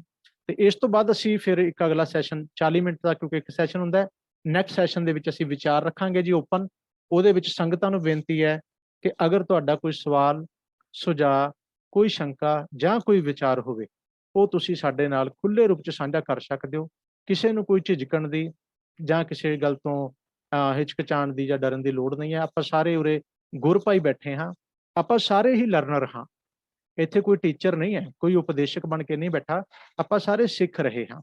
ਤੇ ਇਸ ਤੋਂ ਬਾਅਦ ਅਸੀਂ ਫਿਰ ਇੱਕ ਅਗਲਾ ਸੈਸ਼ਨ 40 ਮਿੰਟ ਦਾ, ਕਿਉਂਕਿ ਇੱਕ ਸੈਸ਼ਨ ਹੁੰਦਾ ਹੈ, ਨੈਕਸਟ ਸੈਸ਼ਨ ਦੇ ਵਿੱਚ ਅਸੀਂ ਵਿਚਾਰ ਰੱਖਾਂਗੇ ਜੀ ਓਪਨ। ਉਹਦੇ ਵਿੱਚ ਸੰਗਤਾਂ ਨੂੰ ਬੇਨਤੀ ਹੈ ਕਿ ਅਗਰ ਤੁਹਾਡਾ ਕੋਈ ਸਵਾਲ, ਸੁਝਾਅ, ਕੋਈ ਸ਼ੰਕਾ ਜਾਂ ਕੋਈ ਵਿਚਾਰ ਹੋਵੇ, ਉਹ ਤੁਸੀਂ ਸਾਡੇ ਨਾਲ ਖੁੱਲੇ ਰੂਪ ਚ ਸਾਂਝਾ ਕਰ ਸਕਦੇ ਹੋ। ਕਿਸੇ ਨੂੰ ਕੋਈ ਝਿਜਕਣ ਦੀ ਜਾਂ ਕਿਸੇ ਗੱਲ ਤੋਂ ਹਿਚਕਚਾਉਣ ਦੀ ਜਾਂ ਡਰਨ ਦੀ ਲੋੜ ਨਹੀਂ ਹੈ। ਆਪਾਂ ਸਾਰੇ ਉਰੇ ਗੁਰ ਭਾਈ ਬੈਠੇ ਹਾਂ, ਆਪਾਂ ਸਾਰੇ ਹੀ ਲਰਨਰ ਹਾਂ। ਇੱਥੇ ਕੋਈ ਟੀਚਰ ਨਹੀਂ ਹੈ, ਕੋਈ ਉਪਦੇਸ਼ਕ ਬਣ ਕੇ ਨਹੀਂ ਬੈਠਾ, ਆਪਾਂ ਸਾਰੇ ਸਿੱਖ ਰਹੇ ਹਾਂ।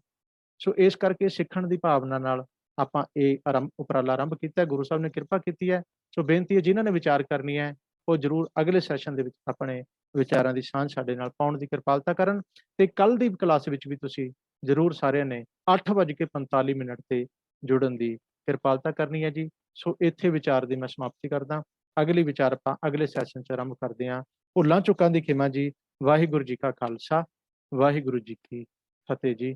ਸੋ ਇਸ ਕਰਕੇ ਸਿੱਖਣ ਦੀ ਭਾਵਨਾ ਨਾਲ ਆਪਾਂ ਇਹ ਉਪਰਾਲਾ ਆਰੰਭ ਕੀਤਾ, ਗੁਰੂ ਸਾਹਿਬ ਨੇ ਕਿਰਪਾ ਕੀਤੀ ਹੈ। ਸੋ ਬੇਨਤੀ ਹੈ ਜਿਨ੍ਹਾਂ ਨੇ ਵਿਚਾਰ ਕਰਨੀ ਹੈ ਉਹ ਜ਼ਰੂਰ ਅਗਲੇ ਸੈਸ਼ਨ ਦੇ ਵਿੱਚ ਆਪਣੇ ਵਿਚਾਰਾਂ ਦੀ ਸਾਂਝ ਸਾਡੇ ਨਾਲ ਪਾਉਣ ਦੀ ਕਿਰਪਾਲਤਾ ਕਰਨ। ਤੇ ਕੱਲ ਦੀ ਕਲਾਸ ਵਿੱਚ ਵੀ ਤੁਸੀਂ ਜ਼ਰੂਰ ਸਾਰਿਆਂ ਨੇ 8:45 ਤੇ ਜੁੜਨ ਦੀ ਕਿਰਪਾਲਤਾ ਕਰਨੀ ਹੈ ਜੀ। ਸੋ ਇੱਥੇ ਵਿਚਾਰ ਦੀ ਮੈਂ ਸਮਾਪਤੀ ਕਰਦਾ। ਅਗਲੀ ਵਿਚਾਰ ਆਪਾਂ ਅਗਲੇ ਸੈਸ਼ਨ 'ਚ ਆਰੰਭ ਕਰਦੇ ਹਾਂ। ਭੁੱਲਾਂ ਚੁੱਕਾਂ ਦੀ ਖਿਮਾ ਜੀ। ਵਾਹਿਗੁਰੂ ਜੀ ਕਾ ਖਾਲਸਾ, ਵਾਹਿਗੁਰੂ ਜੀ ਕੀ ਫਤਿਹ ਜੀ।